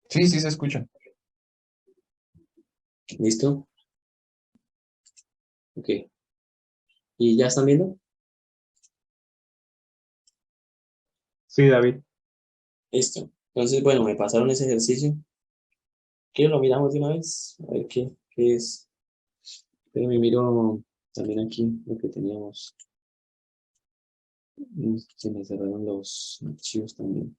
Sí, sí se escucha. ¿Listo? Ok. ¿Y ya están viendo? Sí, David. Listo. Entonces, bueno, me pasaron ese ejercicio. ¿Qué lo miramos de una vez? A ver qué es. Pero me miro también aquí lo que teníamos. Se me cerraron los archivos también.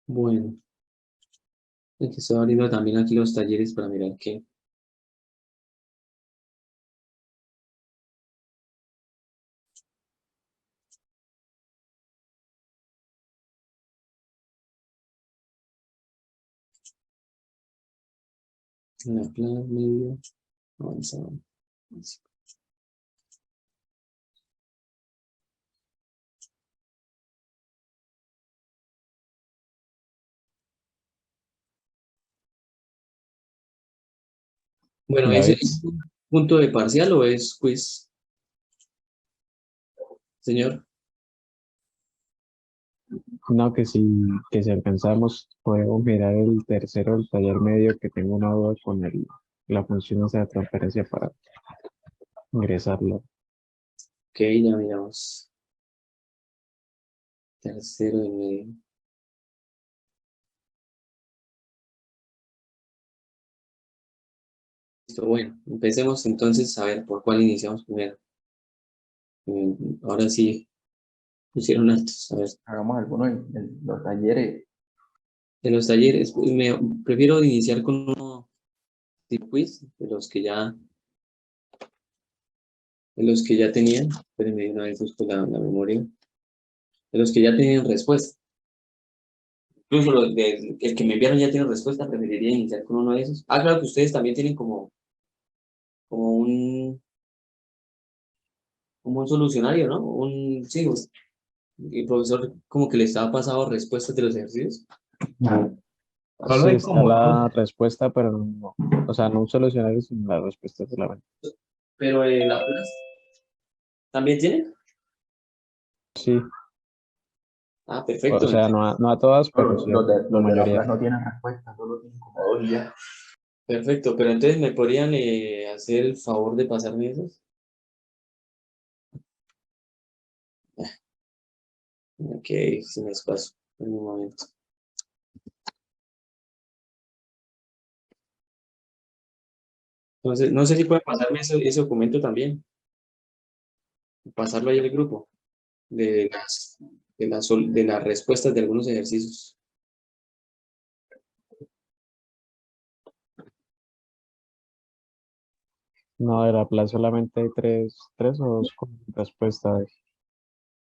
Bueno, es que estoy abriendo también aquí los talleres para mirar qué. En la plan medio avanzado. Bueno, ¿ese David, es punto de parcial o es quiz, señor? No, que si alcanzamos, podemos mirar el tercero del taller medio, que tengo una duda con la función esa de transferencia para ingresarlo. Ok, ya miramos. Tercero de medio. Listo, bueno, empecemos entonces a ver por cuál iniciamos primero. Ahora sí, pusieron altos. A ver, Hagamos algunos de los talleres. de los talleres, pues, prefiero iniciar con uno tipo quiz, de los que ya tenían. Espérenme, una vez busco la memoria. De los que ya tenían respuesta. Incluso el que me enviaron ya tiene respuesta, preferiría iniciar con uno de esos. Ah, claro que ustedes también tienen como un solucionario, ¿no? Sí, el profesor como que les ha pasado respuestas de los ejercicios. Solo Sí hay está como la dos, respuesta, pero no, o sea, no un solucionario, sino la respuesta solamente. pero la clase también tienen. Sí, Ah, o perfecto. sea, no a todas, pero sí a la Los de la mayoría. plaza no tienen respuesta, solo tienen como dos y ya. Perfecto, pero entonces me podrían hacer el favor de pasarme esos. Ok, sin espacio. En un momento. Entonces, no sé si pueden pasarme ese documento también. Pasarlo ahí al grupo de las respuestas de algunos ejercicios. No, de la plaza solamente hay tres o dos con respuesta.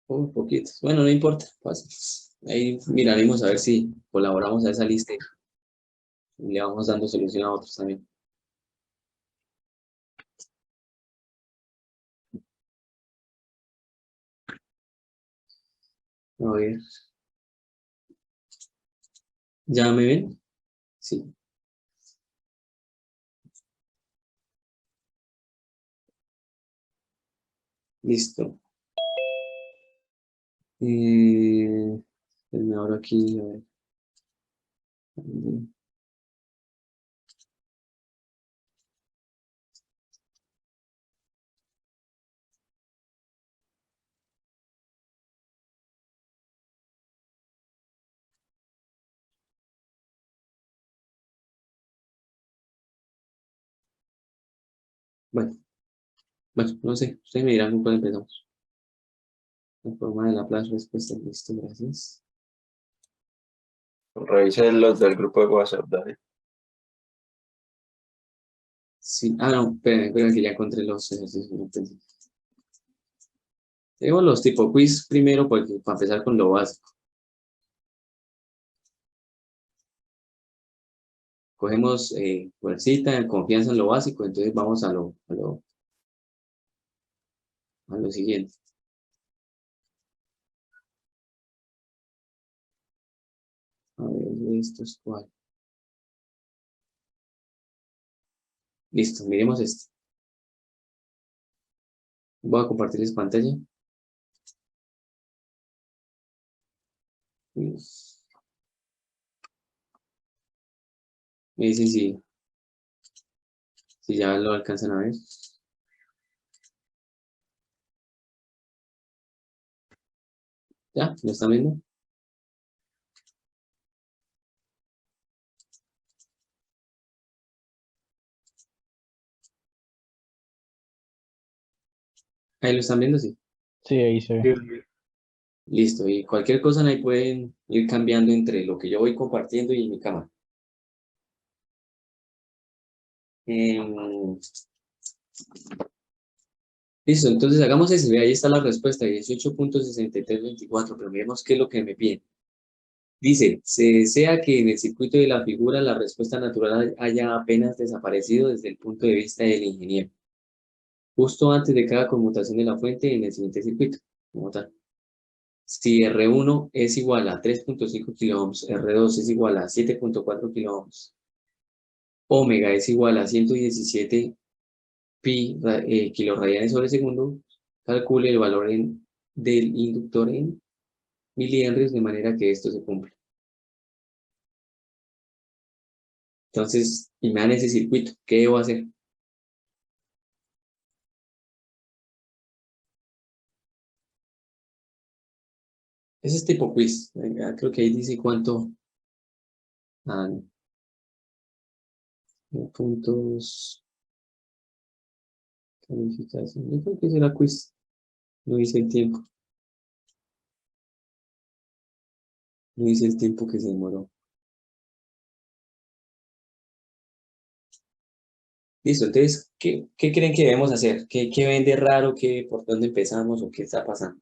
Un poquito. Bueno, no importa. Ahí miraremos a ver si colaboramos a esa lista y le vamos dando solución a otros también. A ver. ¿Ya me ven? Sí. Listo. Me abro aquí, a ver. Bueno, no sé, ustedes me dirán cuándo empezamos. La forma de la plaza respuesta, listo, gracias. Revise los del grupo de WhatsApp, David. Sí, no, esperen que ya encontré los ejercicios. No entendí. Tenemos los tipo quiz primero, porque, para empezar con lo básico. Cogemos fuercita, confianza en lo básico, entonces vamos a lo siguiente. A ver, esto es cuál. Listo, miremos esto. Voy a compartirles pantalla. Me dicen si ya lo alcanzan a ver. ¿Ya? ¿Lo están viendo? Ahí lo están viendo, sí. Sí, ahí se ve. Listo, y cualquier cosa ahí pueden ir cambiando entre lo que yo voy compartiendo y mi cámara. Listo, entonces hagamos eso. Ahí está la respuesta, 18.6324, pero miremos qué es lo que me piden. Dice, se desea que en el circuito de la figura la respuesta natural haya apenas desaparecido desde el punto de vista del ingeniero, justo antes de cada conmutación de la fuente en el siguiente circuito. Como tal. Si R1 es igual a 3.5 kiloohms, R2 es igual a 7.4 kiloohms, omega es igual a 117 kiloradianes sobre segundo, calcule el valor del inductor en milihenrios de manera que esto se cumpla. Entonces, y me dan ese circuito, ¿qué debo hacer? Ese es tipo quiz. Venga, creo que ahí dice cuánto. Puntos. Calificación. Yo creo que será quiz. No dice el tiempo. No dice el tiempo que se demoró. Listo, entonces, ¿qué creen que debemos hacer? ¿Qué ven de raro? ¿Por dónde empezamos o qué está pasando?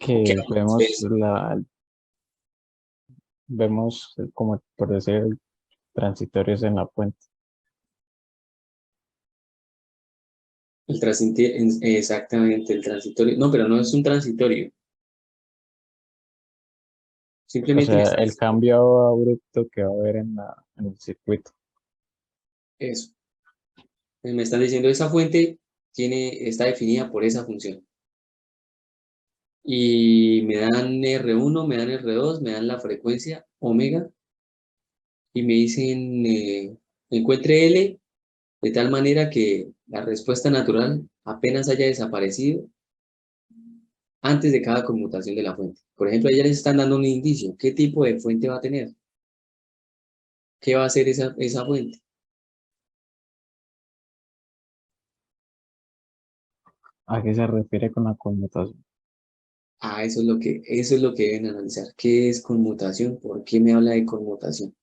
¿O qué Que harán ustedes? Vemos como por decir transitorios en la fuente. Exactamente, el transitorio. No, pero no es un transitorio. O Simplemente me sea, está el diciendo cambio abrupto que va a haber en el circuito. eso. Me están diciendo esa fuente está definida por esa función. Y me dan R1, me dan R2, me dan la frecuencia omega y me dicen encuentre L de tal manera que la respuesta natural apenas haya desaparecido antes de cada conmutación de la fuente. Por ejemplo, ya les están dando un indicio. ¿Qué tipo de fuente va a tener? ¿Qué va a hacer esa fuente? ¿A qué se refiere con la conmutación? Eso es lo que deben analizar. ¿Qué es conmutación? ¿Por qué me habla de conmutación?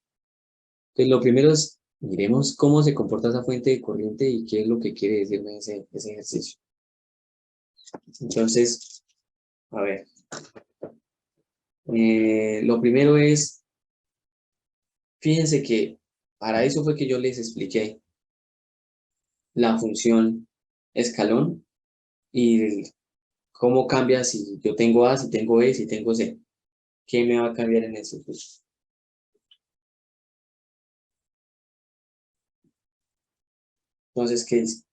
Entonces, lo primero es, miremos cómo se comporta esa fuente de corriente y qué es lo que quiere decirme ese ejercicio. Entonces, a ver, lo primero es, fíjense que para eso fue que yo les expliqué la función escalón y cómo cambia si yo tengo A, si tengo B, si tengo C. ¿Qué me va a cambiar en el circuito? Entonces, ¿qué dice?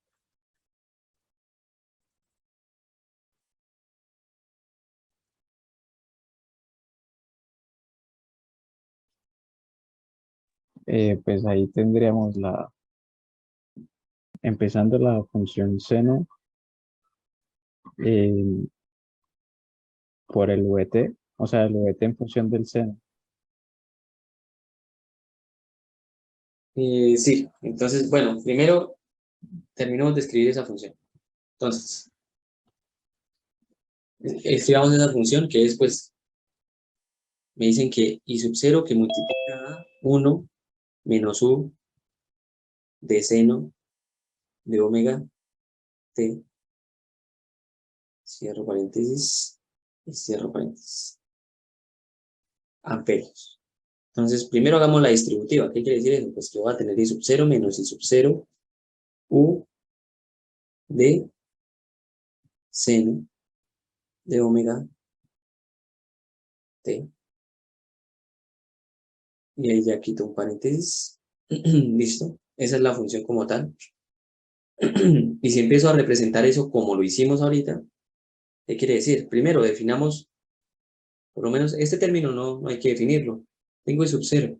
Pues ahí tendríamos empezando la función seno eh, por el VT, o sea, el VT en función del seno. Sí, entonces, bueno, primero terminamos de escribir esa función. Entonces, escribamos esa función que es, pues, me dicen que I sub 0 que multiplica a 1 menos U de seno de omega t, cierro paréntesis y cierro paréntesis, amperios. Entonces, primero hagamos la distributiva. ¿Qué quiere decir eso? Pues que voy a tener I sub 0 menos I sub 0 U de seno de omega t. Y ahí ya quito un paréntesis. Listo. Esa es la función como tal. Y si empiezo a representar eso como lo hicimos ahorita, ¿qué quiere decir? Primero definamos, por lo menos este término no hay que definirlo. Tengo I sub 0.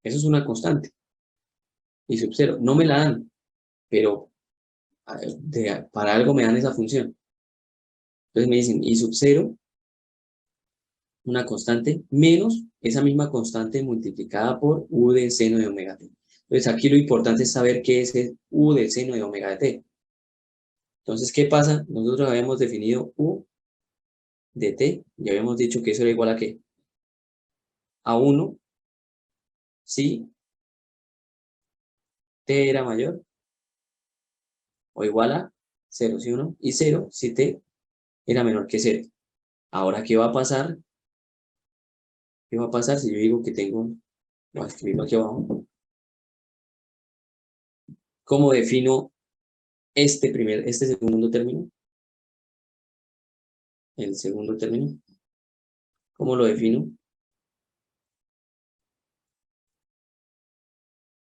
Eso es una constante. I sub 0. No me la dan, pero para algo me dan esa función. Entonces me dicen I sub 0, una constante, menos esa misma constante multiplicada por U de seno de omega t. Entonces aquí lo importante es saber qué es el U del seno de omega de t. Entonces, ¿qué pasa? Nosotros habíamos definido U de t, y habíamos dicho que eso era igual a ¿qué? A 1, si t era mayor o igual a 0 si 1, y 0 si t era menor que 0. Ahora, ¿qué va a pasar? ¿Qué va a pasar si yo digo que tengo, voy a escribirlo aquí abajo, ¿cómo defino este segundo término? El segundo término, ¿cómo lo defino?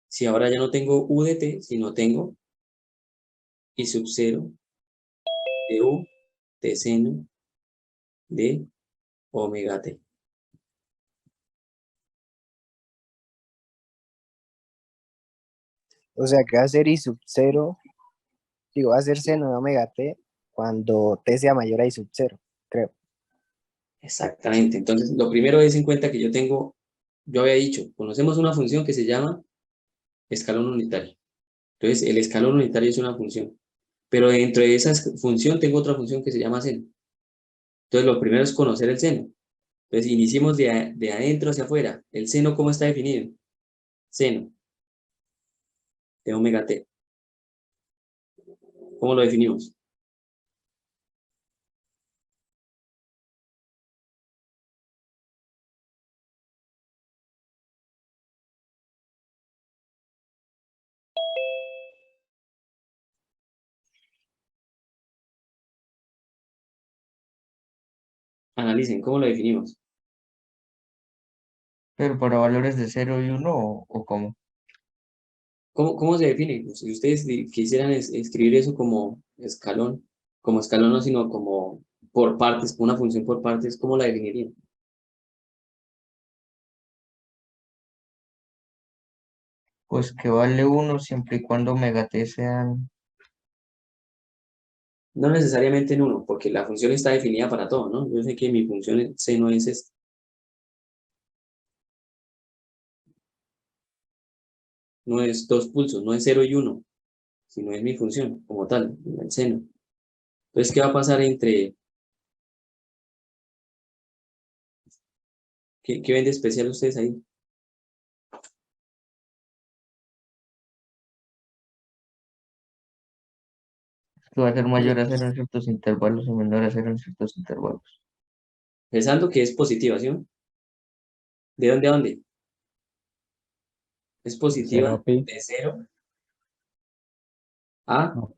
Si ahora ya no tengo U de t, sino tengo I sub 0 de U de seno de omega t. O sea que va a ser I sub 0, digo, va a ser seno de omega t cuando t sea mayor a I sub 0, creo. Exactamente. Entonces, lo primero es en cuenta que yo había dicho, conocemos una función que se llama escalón unitario. Entonces, el escalón unitario es una función. Pero dentro de esa función tengo otra función que se llama seno. Entonces, lo primero es conocer el seno. Entonces, iniciemos de adentro hacia afuera. ¿El seno cómo está definido? Seno de omega t. ¿Cómo lo definimos? Analicen, ¿cómo lo definimos? Pero para valores de 0 y 1 o cómo. ¿Cómo se define? Pues, si ustedes quisieran escribir eso como escalón no, sino como por partes, como una función por partes, ¿cómo la definirían? Pues que vale 1 siempre y cuando omega t sean. No necesariamente en uno, porque la función está definida para todo, ¿no? Yo sé que mi función en seno es esta. No es dos pulsos, no es 0 y 1, sino es mi función como tal, el seno. Entonces, ¿qué va a pasar ¿qué ven de especial ustedes ahí? Que va a ser mayor a 0 en ciertos intervalos o menor a 0 en ciertos intervalos. Pensando que es positiva, ¿sí? ¿De dónde a dónde? Es 0 positiva a pi. de 0 a Ok.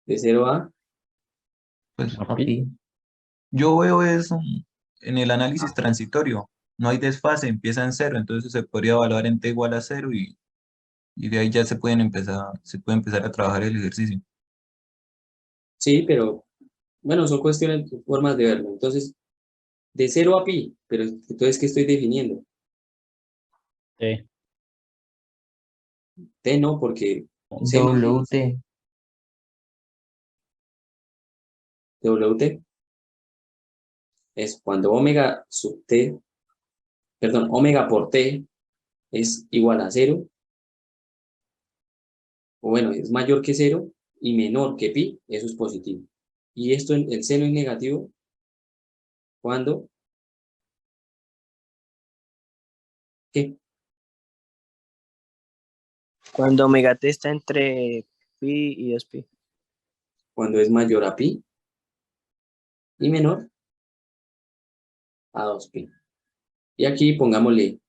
de 0 a Pues A pi. Aquí. yo veo eso en el análisis transitorio. No hay desfase, empieza en cero, entonces se podría evaluar en t igual a cero y de ahí ya se puede empezar a trabajar el ejercicio. sí, pero bueno, son cuestiones, formas de verlo. Entonces, de 0 a pi, pero entonces, ¿qué estoy definiendo? T. T no, porque seno WT. de WT es cuando omega sub T, perdón, omega por T es igual a 0, o bueno, es mayor que 0 y menor que pi, eso es positivo. Y esto, el seno es negativo cuando, ¿qué? Cuando omega t está entre pi y 2pi. Cuando es mayor a pi y menor a 2pi. Y aquí pongámosle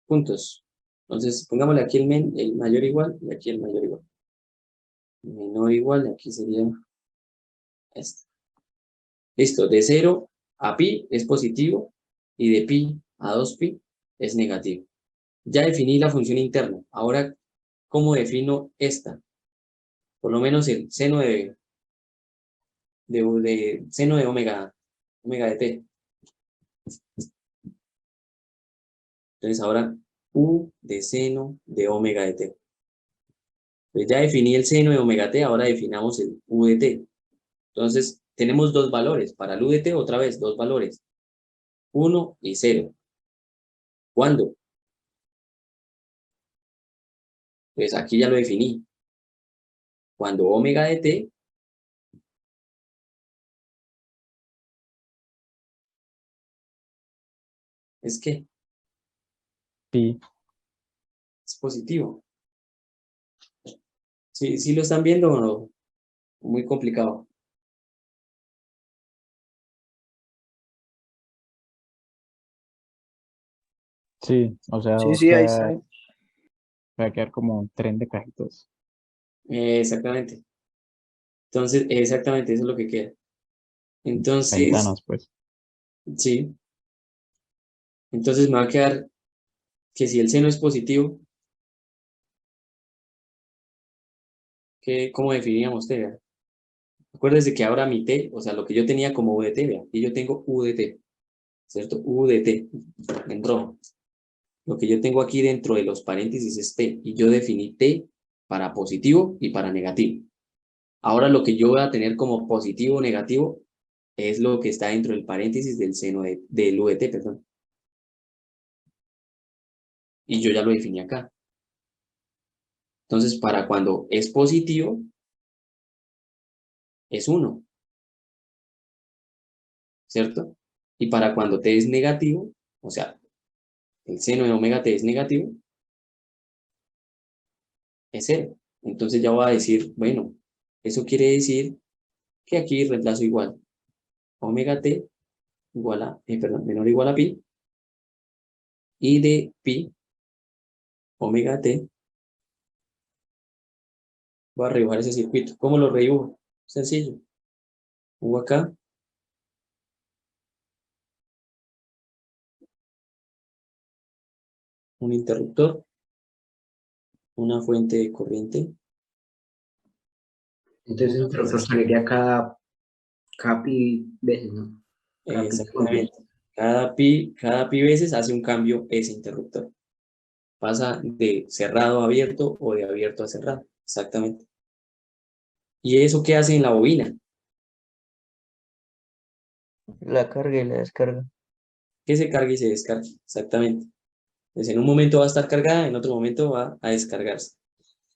puntos. Entonces, pongámosle aquí el mayor igual y aquí el mayor igual. Menor igual, y aquí sería este. Listo, de 0 a pi es positivo y de pi a 2pi es negativo. Ya definí la función interna. Ahora, ¿cómo defino esta? Por lo menos el seno de seno de omega de t. Entonces ahora u de seno de omega de t. Pues ya definí el seno de omega t, ahora definamos el u de t. Entonces tenemos dos valores. Para el u de t otra vez dos valores. 1 y 0. ¿Cuándo? Pues aquí ya lo definí. Cuando omega de t es que Pi. es positivo. ¿Sí lo están viendo o no? Muy complicado. Sí, o sea, Sí, ahí está. va a quedar como un tren de cajitas. Exactamente. Entonces, exactamente, eso es lo que queda. Entonces, Caetanos, pues. sí. Entonces me va a quedar que si el seno es positivo, ¿cómo definiríamos t? Vea? Acuérdese que ahora mi t, o sea, lo que yo tenía como u de t, vea, y yo tengo u de t, ¿cierto? U de t, en rojo. Lo que yo tengo aquí dentro de los paréntesis es t, y yo definí t para positivo y para negativo. Ahora lo que yo voy a tener como positivo o negativo es lo que está dentro del paréntesis del seno del u de t, perdón. Y yo ya lo definí acá. Entonces, para cuando es positivo, es 1, ¿cierto? Y para cuando t es negativo, o sea, el seno de omega t es negativo, es 0. Entonces ya voy a decir, bueno, eso quiere decir que aquí reemplazo igual. Omega t igual a, perdón, menor o igual a pi. Y de pi, omega t, voy a redibujar ese circuito. ¿Cómo lo redibujo? Sencillo. Pongo acá un interruptor, una fuente de corriente. Entonces el interruptor saldría cada pi veces, ¿no? Cada pi segundos. Exactamente. Cada pi veces hace un cambio ese interruptor. Pasa de cerrado a abierto o de abierto a cerrado. Exactamente. ¿Y eso qué hace en la bobina? La carga y la descarga. Que se cargue y se descargue. Exactamente. Entonces, en un momento va a estar cargada, en otro momento va a descargarse.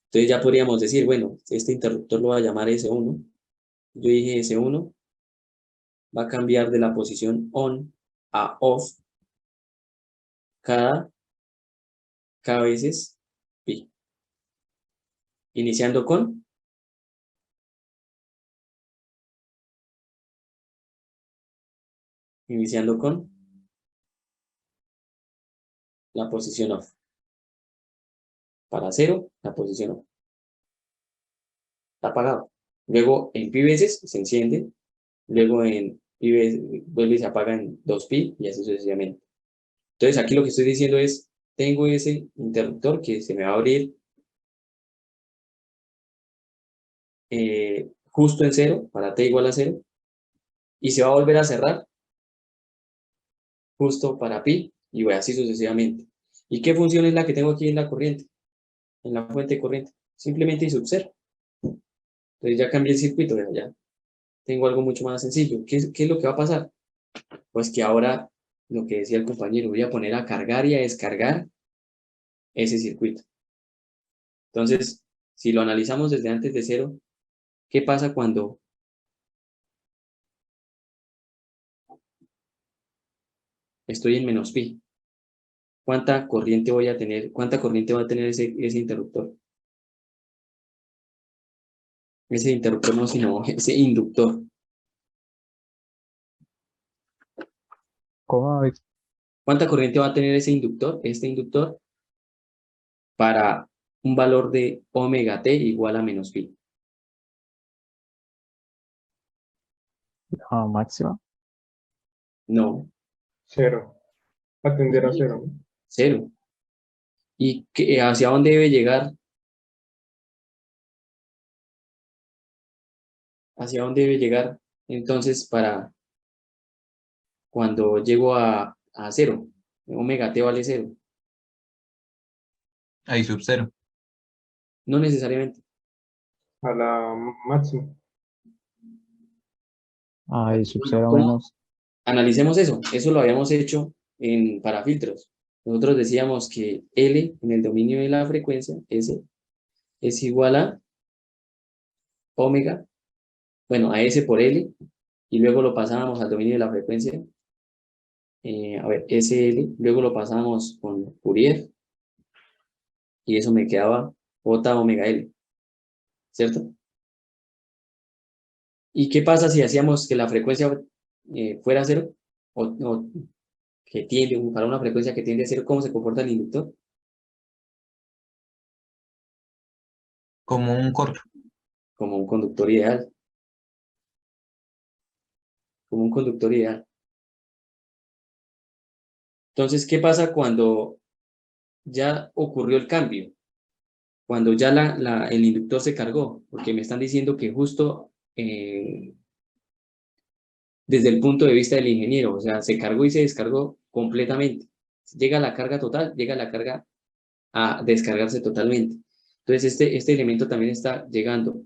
Entonces ya podríamos decir, bueno, este interruptor lo va a llamar S1. Yo dije S1 va a cambiar de la posición on a off cada veces pi. Iniciando con la posición off. Para 0, la posición off. Está apagado. Luego en pi veces se enciende. Luego en pi veces vuelve y se apaga en 2pi y así sucesivamente. Entonces aquí lo que estoy diciendo es, tengo ese interruptor que se me va a abrir justo en 0, para t igual a 0. y se va a volver a cerrar justo para pi, y voy así sucesivamente. ¿Y qué función es la que tengo aquí en la corriente? En la fuente de corriente. Simplemente I sub 0. Entonces ya cambié el circuito, ya tengo algo mucho más sencillo. ¿Qué es lo que va a pasar? Pues que ahora, lo que decía el compañero, voy a poner a cargar y a descargar ese circuito. Entonces, si lo analizamos desde antes de 0, ¿qué pasa cuando estoy en menos pi? ¿Cuánta corriente voy a tener? ¿Cuánta corriente va a tener ese interruptor? Ese interruptor no, sino ese inductor. ¿Cómo, David? ¿Cuánta corriente va a tener ese inductor? Este inductor para un valor de omega t igual a menos pi. No, máxima. No, 0. Atender a 0, ¿no? 0. ¿Y hacia dónde debe llegar? ¿Hacia dónde debe llegar? Entonces, para cuando llego a 0, omega t vale 0. I sub 0. No necesariamente. A la máxima. I sub 0 ¿Cómo? menos. Analicemos eso. Eso lo habíamos hecho para filtros. Nosotros decíamos que L en el dominio de la frecuencia, S, es igual a omega, bueno, a S por L, y luego lo pasábamos al dominio de la frecuencia, a ver, SL, luego lo pasábamos con Fourier, y eso me quedaba J omega L, ¿cierto? ¿Y qué pasa si hacíamos que la frecuencia fuera 0? O que tiende, para una frecuencia que tiende a 0, ¿cómo se comporta el inductor? Como un corto. Como un conductor ideal. Como un conductor ideal. Entonces, ¿qué pasa cuando ya ocurrió el cambio? Cuando ya el inductor se cargó, porque me están diciendo que justo desde el punto de vista del ingeniero, o sea, se cargó y se descargó completamente. Llega la carga total, llega la carga a descargarse totalmente. Entonces, este elemento también está llegando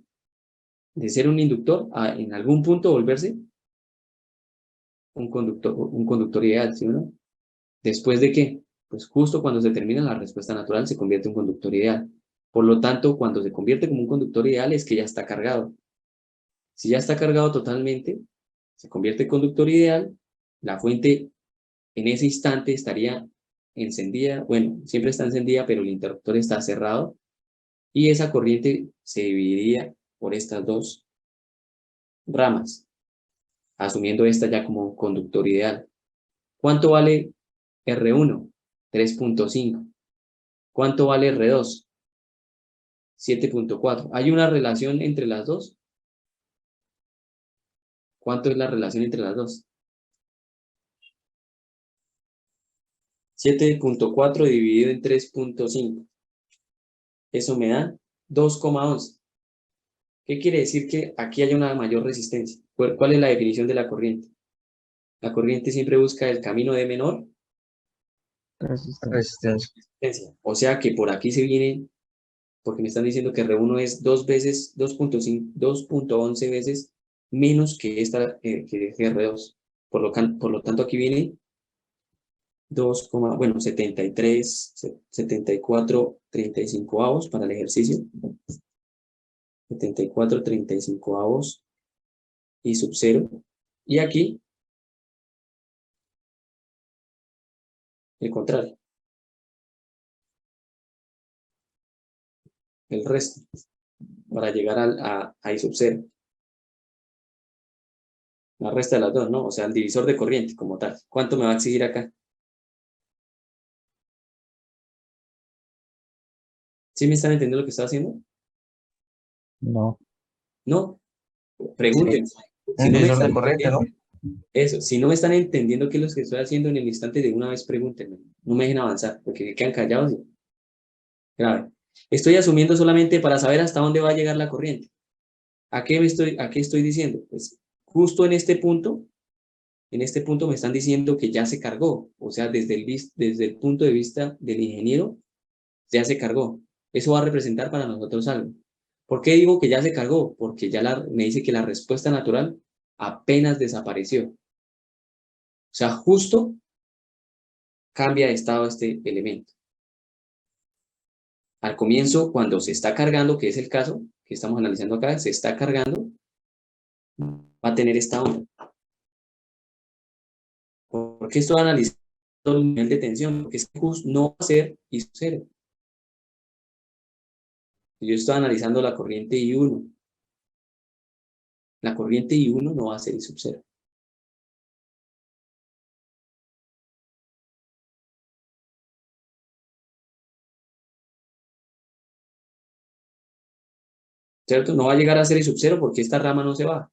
de ser un inductor a en algún punto volverse un conductor ideal, ¿sí o no? ¿Después de qué? Pues justo cuando se termina la respuesta natural se convierte en un conductor ideal. Por lo tanto, cuando se convierte como un conductor ideal es que ya está cargado. Si ya está cargado totalmente, se convierte en conductor ideal, la fuente en ese instante estaría encendida, bueno, siempre está encendida, pero el interruptor está cerrado, y esa corriente se dividiría por estas dos ramas, asumiendo esta ya como conductor ideal. ¿Cuánto vale R1? 3.5. ¿Cuánto vale R2? 7.4. ¿Hay una relación entre las dos? ¿Cuánto es la relación entre las dos? 7.4 dividido en 3.5. Eso me da 2,11. ¿Qué quiere decir? Que aquí hay una mayor resistencia. ¿Cuál es la definición de la corriente? La corriente siempre busca el camino de menor Resistencia. resistencia. O sea que por aquí se viene, porque me están diciendo que R1 es 2.11 veces menos que esta que R2. Por lo tanto, aquí viene 73, 74, 35 avos para el ejercicio. 74, 35 avos y sub 0. Y aquí, el contrario. El resto, para llegar a I sub 0. La resta de las dos, ¿no? O sea, el divisor de corriente como tal. ¿Cuánto me va a exigir acá? ¿Sí me están entendiendo lo que estoy haciendo? No. No. Pregunten. Si Un no me divisor están de corriente, ¿no? Eso, si no me están entendiendo qué es lo que estoy haciendo en el instante, de una vez pregúntenme. No me dejen avanzar, porque quedan callados. Grave. Estoy asumiendo solamente para saber hasta dónde va a llegar la corriente. ¿A qué estoy diciendo? Pues justo en este punto me están diciendo que ya se cargó, o sea, desde el punto de vista del ingeniero, ya se cargó. Eso va a representar para nosotros algo. ¿Por qué digo que ya se cargó? Porque ya me dice que la respuesta natural apenas desapareció. O sea, justo cambia de estado este elemento. Al comienzo, cuando se está cargando, que es el caso que estamos analizando acá, se está cargando, va a tener esta onda. ¿Por qué estoy analizando el nivel de tensión? Porque es que no va a ser I0. Yo estoy analizando la corriente I1. La corriente I1 no va a ser I0. ¿Cierto? No va a llegar a ser I0 porque esta rama no se va.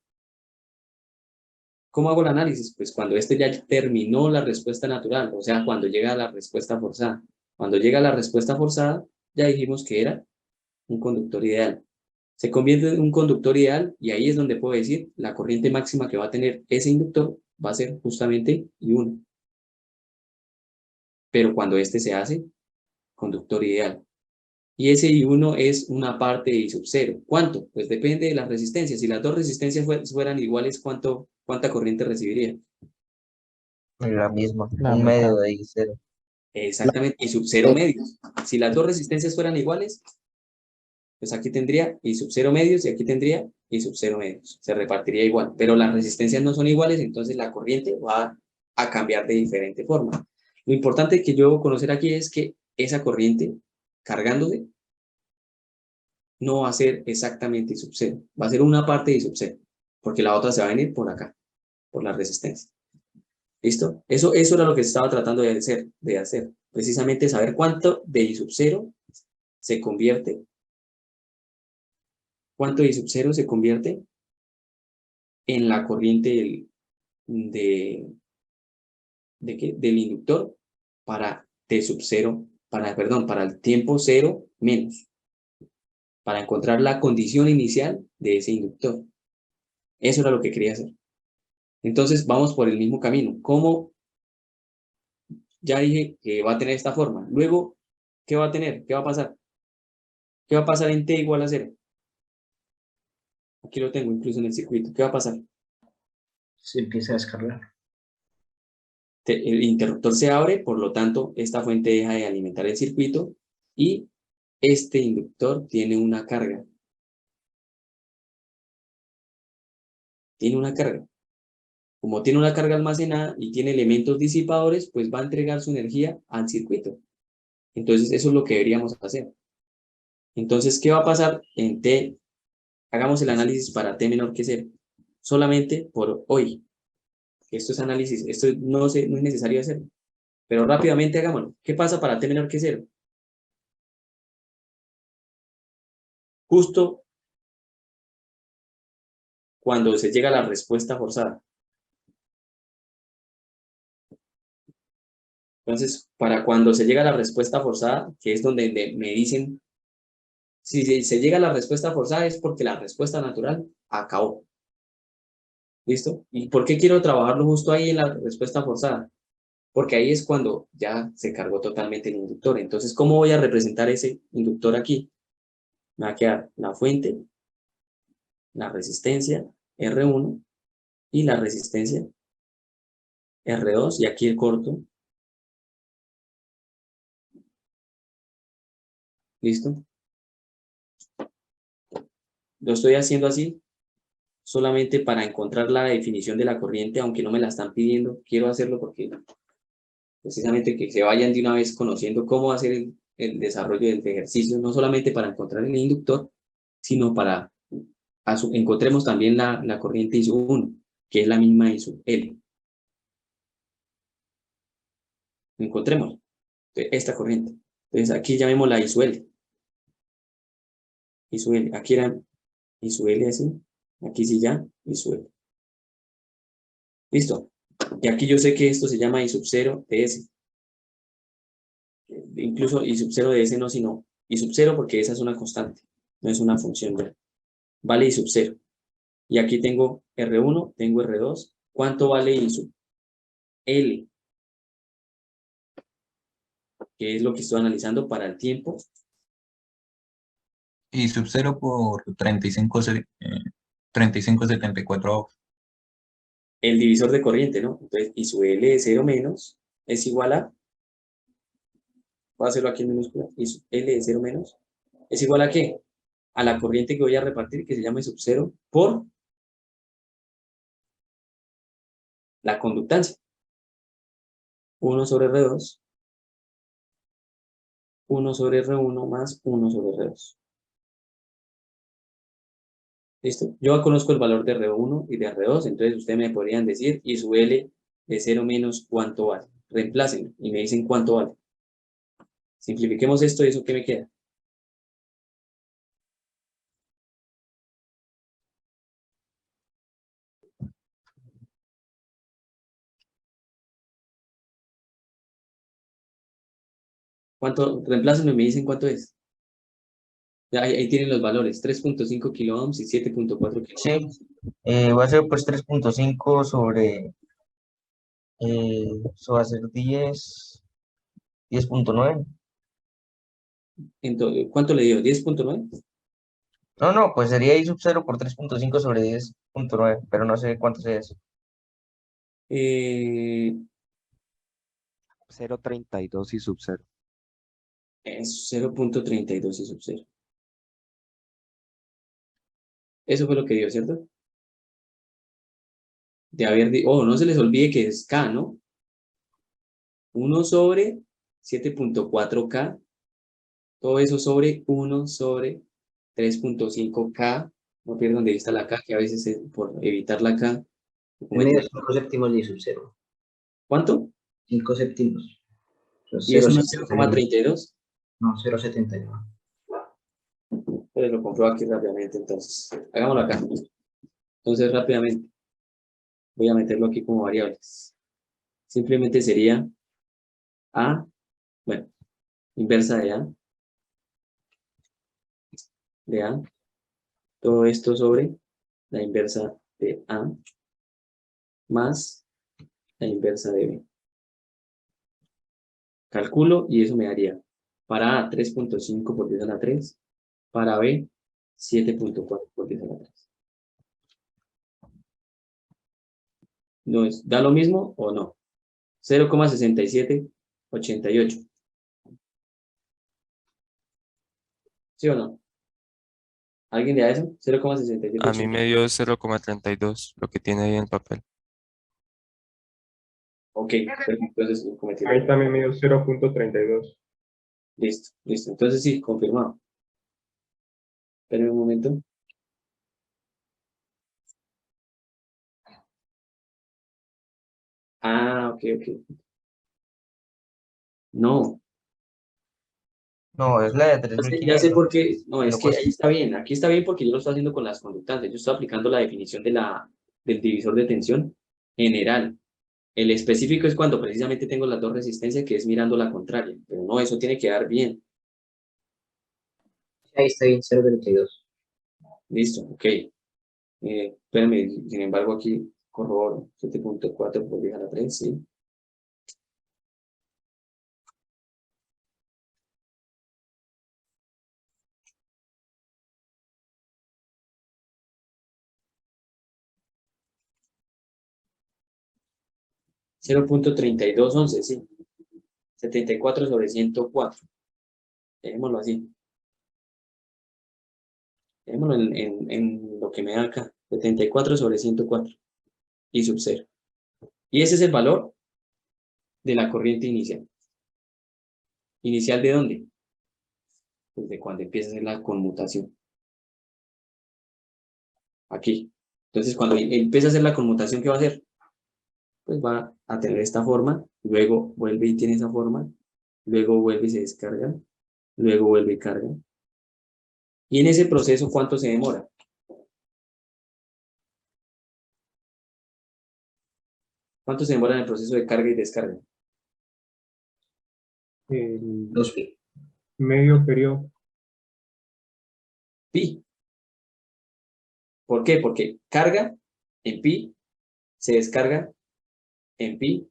¿Cómo hago el análisis? Pues cuando este ya terminó la respuesta natural, o sea, cuando llega a la respuesta forzada. Cuando llega a la respuesta forzada, ya dijimos que era un conductor ideal. Se convierte en un conductor ideal y ahí es donde puedo decir la corriente máxima que va a tener ese inductor va a ser justamente I1. Pero cuando este se hace conductor ideal. Y ese I1 es una parte de I0. ¿Cuánto? Pues depende de las resistencias. Si las dos resistencias fueran iguales, ¿cuánta corriente recibiría? La misma, La un medio mitad. de I0. Exactamente, I0 medios. Si las dos resistencias fueran iguales, pues aquí tendría I0 medios y aquí tendría I0 medios. Se repartiría igual, pero las resistencias no son iguales, entonces la corriente va a cambiar de diferente forma. Lo importante que yo debo conocer aquí es que esa corriente, cargándose, no va a ser exactamente I0, va a ser una parte de I0, porque la otra se va a venir por acá, por la resistencia. ¿Listo? Eso era lo que estaba tratando de hacer, precisamente saber cuánto de I0 se convierte, cuánto de I0 se convierte en la corriente del inductor para T0, para el tiempo 0 menos, para encontrar la condición inicial de ese inductor. Eso era lo que quería hacer. Entonces vamos por el mismo camino. ¿Cómo? Ya dije que va a tener esta forma. Luego, ¿qué va a tener? ¿Qué va a pasar? ¿Qué va a pasar en T igual a 0? Aquí lo tengo incluso en el circuito. ¿Qué va a pasar? Se empieza a descargar. El interruptor se abre, por lo tanto, esta fuente deja de alimentar el circuito y este inductor tiene una carga. Tiene una carga. Como tiene una carga almacenada y tiene elementos disipadores, pues va a entregar su energía al circuito. Entonces, eso es lo que deberíamos hacer. Entonces, ¿qué va a pasar en T? Hagamos el análisis para T menor que 0. Solamente por hoy. Esto es análisis, esto no es necesario hacerlo. Pero rápidamente hagámoslo. ¿Qué pasa para T menor que 0? Justo cuando se llega a la respuesta forzada. Entonces, para cuando se llega a la respuesta forzada, que es donde me dicen, si se llega a la respuesta forzada es porque la respuesta natural acabó. ¿Listo? ¿Y por qué quiero trabajarlo justo ahí en la respuesta forzada? Porque ahí es cuando ya se cargó totalmente el inductor. Entonces, ¿cómo voy a representar ese inductor aquí? Me va a quedar la fuente, la resistencia R1 y la resistencia R2, y aquí el corto. ¿Listo? Lo estoy haciendo así solamente para encontrar la definición de la corriente, aunque no me la están pidiendo. Quiero hacerlo porque precisamente que se vayan de una vez conociendo cómo hacer el desarrollo del ejercicio, no solamente para encontrar el inductor, sino para encontremos también la corriente I1, que es la misma I1L. Encontremos esta corriente. Entonces aquí llamémosla I1L. I1L. Aquí era I1L así. Aquí sí ya I1L. Listo. Y aquí yo sé que esto se llama I0 de S. Incluso I0 de S no, sino I0 porque esa es una constante. No es una función ya. Vale I0. Y aquí tengo R1, tengo R2. ¿Cuánto vale I sub L? Que es lo que estoy analizando para el tiempo. Y sub 0 por 3574 El divisor de corriente, ¿no? Entonces, I sub L de 0 menos es igual a, voy a hacerlo aquí en minúscula, I sub L de 0 menos, ¿es igual a qué? A la corriente que voy a repartir, que se llama I sub 0, por la conductancia. 1 sobre R2, 1 sobre R1 más 1 sobre R2. ¿Listo? Yo ya conozco el valor de R1 y de R2, entonces ustedes me podrían decir I sub L de 0 menos cuánto vale. Reemplácenlo y me dicen cuánto vale. Simplifiquemos esto y eso ¿qué me queda? ¿Cuánto? Reemplácenlo y me dicen cuánto es. Ya, ahí tienen los valores, 3.5 kiloohms y 7.4 kiloohms. Sí, va a ser pues 3.5 sobre, eso va a ser 10.9. Entonces, ¿cuánto le dio? ¿10.9? No, no, pues sería I sub 0 por 3.5 sobre 10.9, pero no sé cuánto sea eso. 0.32 y sub 0. Es 0.32 y sub 0. Eso fue lo que dio, ¿cierto? De haber, no se les olvide que es K, ¿no? 1 sobre 7.4K. Todo eso sobre 1 sobre 3.5K. No pierdan de vista la K, que a veces por evitar la K. En medio 5 séptimos de I sub 0. ¿Cuánto? 5 séptimos. ¿Y eso no es 0,32? No, 0,71. Pues lo compruebo aquí rápidamente, entonces. Hagámoslo acá. Entonces, rápidamente. Voy a meterlo aquí como variables. Simplemente sería A, bueno, inversa de A, todo esto sobre la inversa de A, más la inversa de B. Calculo y eso me daría para A 3.5 por 10 a la 3, para B 7.4 por 10 a la 3. ¿No es, da lo mismo o no? 0,6788. ¿Sí o no? ¿Alguien le da eso? A mí 0,6788. me dio 0,32, lo que tiene ahí en el papel. Ok, entonces cometí Ahí también me dio 0.32. Listo, listo. Entonces sí, confirmado. Esperen un momento. Ah, ok, ok. No, No, es la de ya sé 3.500. por qué. No, es Pero que pues, ahí está bien. Aquí está bien porque yo lo estoy haciendo con las conductantes. Yo estoy aplicando la definición del divisor de tensión general. El específico es cuando precisamente tengo las dos resistencias, que es mirando la contraria. Pero no, eso tiene que dar bien. Ahí está bien, 0,32. Listo, ok. Espérenme, sin embargo, aquí corroboro. 7.4 por 10 a la 3, sí. .3211, sí. 74 sobre 104. Dejémoslo así. Dejémoslo en lo que me da acá. 74 sobre 104. Y sub 0. Y ese es el valor de la corriente inicial. ¿Inicial de dónde? Pues de cuando empieza a hacer la conmutación. Aquí. Entonces, cuando empieza a hacer la conmutación, ¿qué va a hacer? Pues va a tener esta forma, luego vuelve y tiene esa forma, luego vuelve y se descarga, luego vuelve y carga. Y en ese proceso, ¿cuánto se demora? ¿Cuánto se demora en el proceso de carga y descarga? El 2pi. medio periodo. Pi. ¿Por qué? Porque carga en pi, se descarga en pi,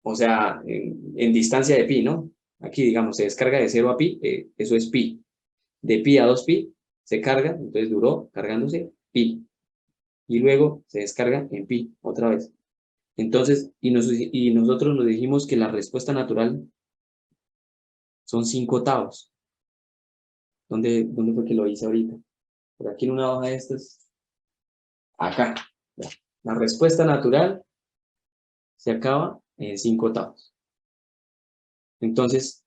o sea, en distancia de pi, ¿no? Aquí, digamos, se descarga de 0 a pi, eso es pi. De pi a 2pi se carga, entonces duró cargándose pi. Y luego se descarga en pi, otra vez. Entonces, y nosotros nos dijimos que la respuesta natural son 5 octavos. ¿Dónde fue que lo hice ahorita? Por aquí en una hoja de estas. Acá. La respuesta natural se acaba en 5 octavos. Entonces,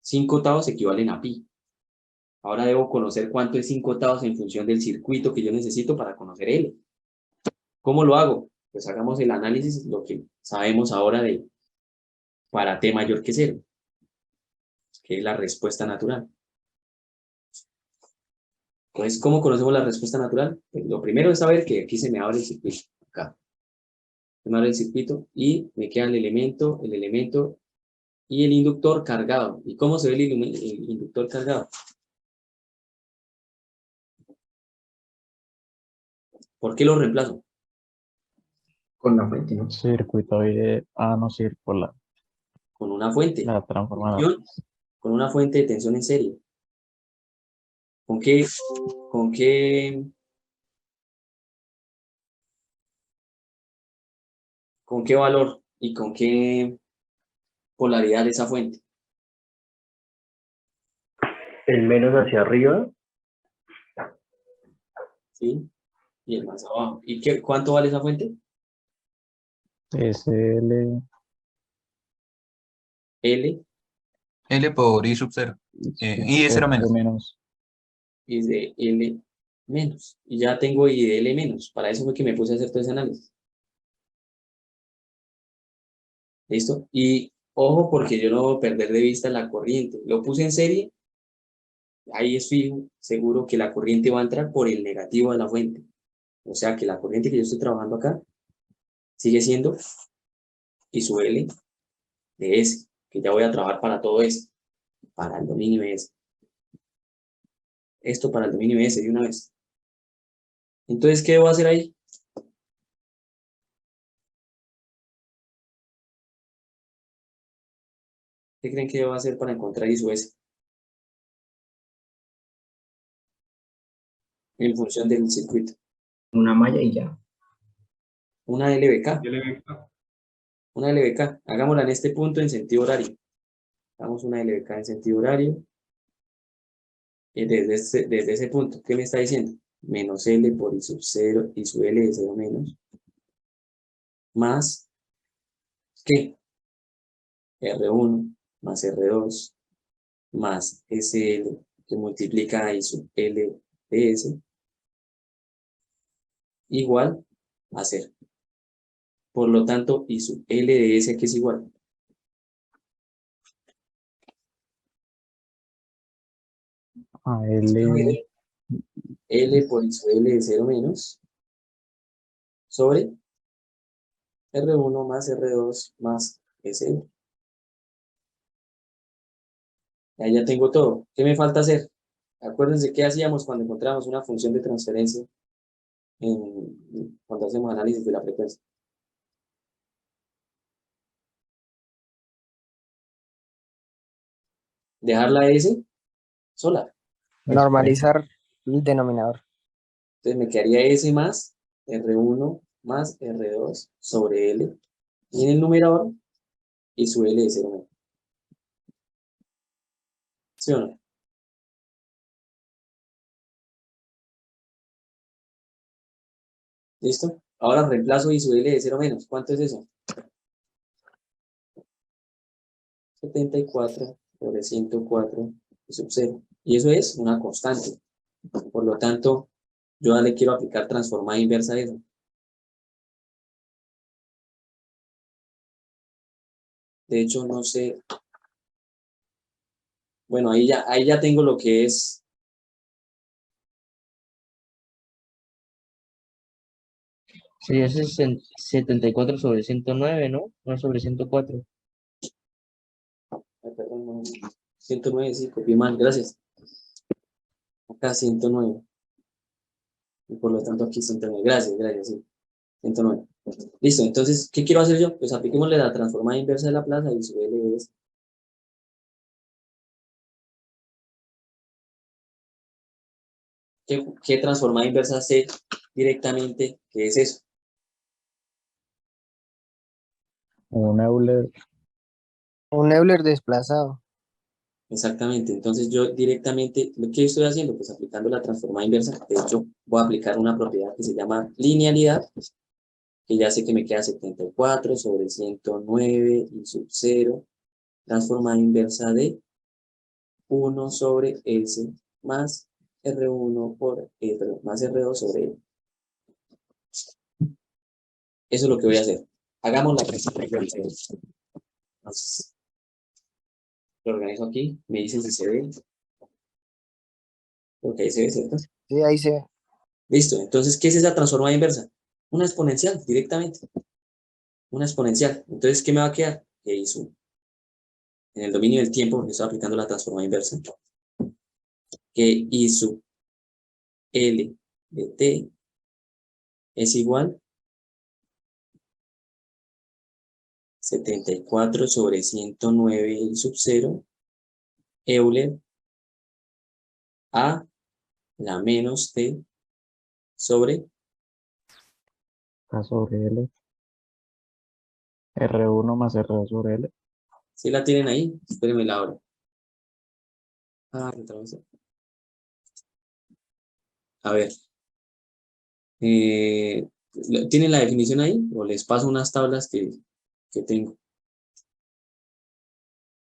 5 octavos equivalen a pi. Ahora debo conocer cuánto es 5 octavos en función del circuito que yo necesito para conocer L. ¿Cómo lo hago? Pues hagamos el análisis, lo que sabemos ahora de para t mayor que 0, que es la respuesta natural. Entonces, ¿cómo conocemos la respuesta natural? Pues lo primero es saber que aquí se me abre el circuito. Acá. Se me abre el circuito y me queda el elemento y el inductor cargado. ¿Y cómo se ve el inductor cargado? ¿Por qué lo reemplazo? Con la fuente, ¿no? Circuito de... Ah, no, sí, por la Con una fuente. transformadora. Tensión, con una fuente de tensión en serie. ¿Con qué valor y con qué polaridad de esa fuente? El menos hacia arriba. ¿Sí? Y el más abajo. ¿Y cuánto vale esa fuente? SL L L por I sub 0. I es 0 menos. menos. y de L menos. Y ya tengo I de L menos. Para eso fue que me puse a hacer todo ese análisis. ¿Listo? Y ojo, porque yo no voy a perder de vista la corriente. Lo puse en serie. Ahí es fijo, seguro que la corriente va a entrar por el negativo de la fuente. O sea que la corriente que yo estoy trabajando acá sigue siendo I sub L de S, que ya voy a trabajar para todo S, para el dominio S. Esto para el dominio S de una vez. Entonces, ¿qué debo hacer ahí? ¿Qué creen que debo hacer para encontrar I sub S? En función del circuito. Una malla y ya. Una LBK. Una LBK. Hagámosla en este punto en sentido horario. Hagamos una LBK en sentido horario. Y desde ese punto, ¿qué me está diciendo? Menos L por I sub 0, I sub L de 0 menos. Más, ¿qué? R1 más R2 más SL que multiplica a I sub L de S igual a 0. Por lo tanto, I sub L de S que es igual. A L. L por I sub L de 0 menos sobre R1 más R2 más SL. Ahí ya tengo todo. ¿Qué me falta hacer? Acuérdense qué hacíamos cuando encontramos una función de transferencia cuando hacemos análisis de la frecuencia. Dejar la S sola. Normalizar el denominador. Entonces me quedaría S más R1 más R2 sobre L. Y en el numerador, I sub L de 0 menos. ¿Sí o no? ¿Listo? Ahora reemplazo I sub L de 0 menos. ¿Cuánto es eso? 74 sobre 104 I sub 0. Y eso es una constante. Por lo tanto, yo ya le quiero aplicar transformada inversa a eso. De hecho, no sé. Bueno, ahí ya tengo lo que es. Sería 74 sobre 109, ¿no? No sobre 104. Ay, perdón, no, 109, sí, copié mal, gracias. Acá 109. Y por lo tanto aquí 109. Gracias, sí. 109. Listo, entonces, ¿qué quiero hacer yo? Pues apliquémosle la transformada inversa de la plaza y su L es ¿qué transformada inversa sé directamente? ¿Qué es eso? Un Euler. Un Euler desplazado. Exactamente, entonces yo directamente, ¿lo que estoy haciendo? Pues aplicando la transformada inversa. De hecho, voy a aplicar una propiedad que se llama linealidad, que ya sé que me queda 74 sobre 109 y sub 0, transformada inversa de 1 sobre S más R1 perdón, más R2 sobre L. Eso es lo que voy a hacer. Hagamos la presentación. Entonces, lo organizo aquí, me dicen si se ve. Porque ahí se ve, ¿cierto? Sí, ahí se ve. Listo, entonces, ¿qué es esa transformada inversa? Una exponencial, directamente. Una exponencial. Entonces, ¿qué me va a quedar? Que hizo en el dominio del tiempo, porque estoy aplicando la transformada inversa, que I sub L de T es igual 74 sobre 109 y sub 0 Euler a la menos T sobre A sobre L. R1 más R2 sobre L. ¿sí la tienen ahí? Espérenme la hora. Otra vez. A ver. ¿Tienen la definición ahí? O les paso unas tablas que tengo.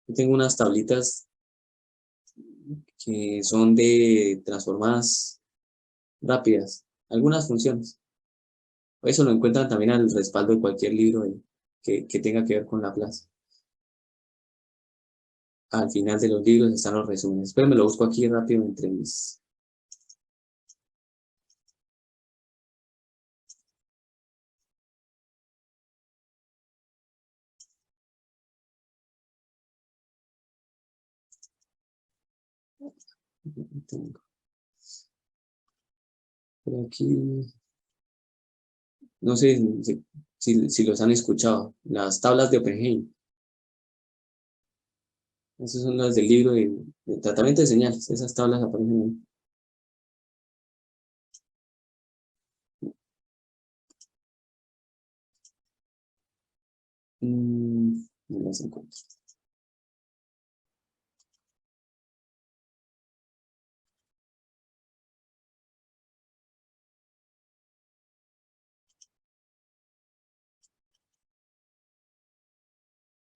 Yo tengo unas tablitas que son de transformadas rápidas. Algunas funciones. Eso lo encuentran también al respaldo de cualquier libro que tenga que ver con Laplace. Al final de los libros están los resúmenes. Espérenme, lo busco aquí rápido entre mis... Por aquí... No sé si los han escuchado. Las tablas de Oppenheim. Esas son las del libro de tratamiento de señales. Esas tablas aparecen ahí. No las encuentro.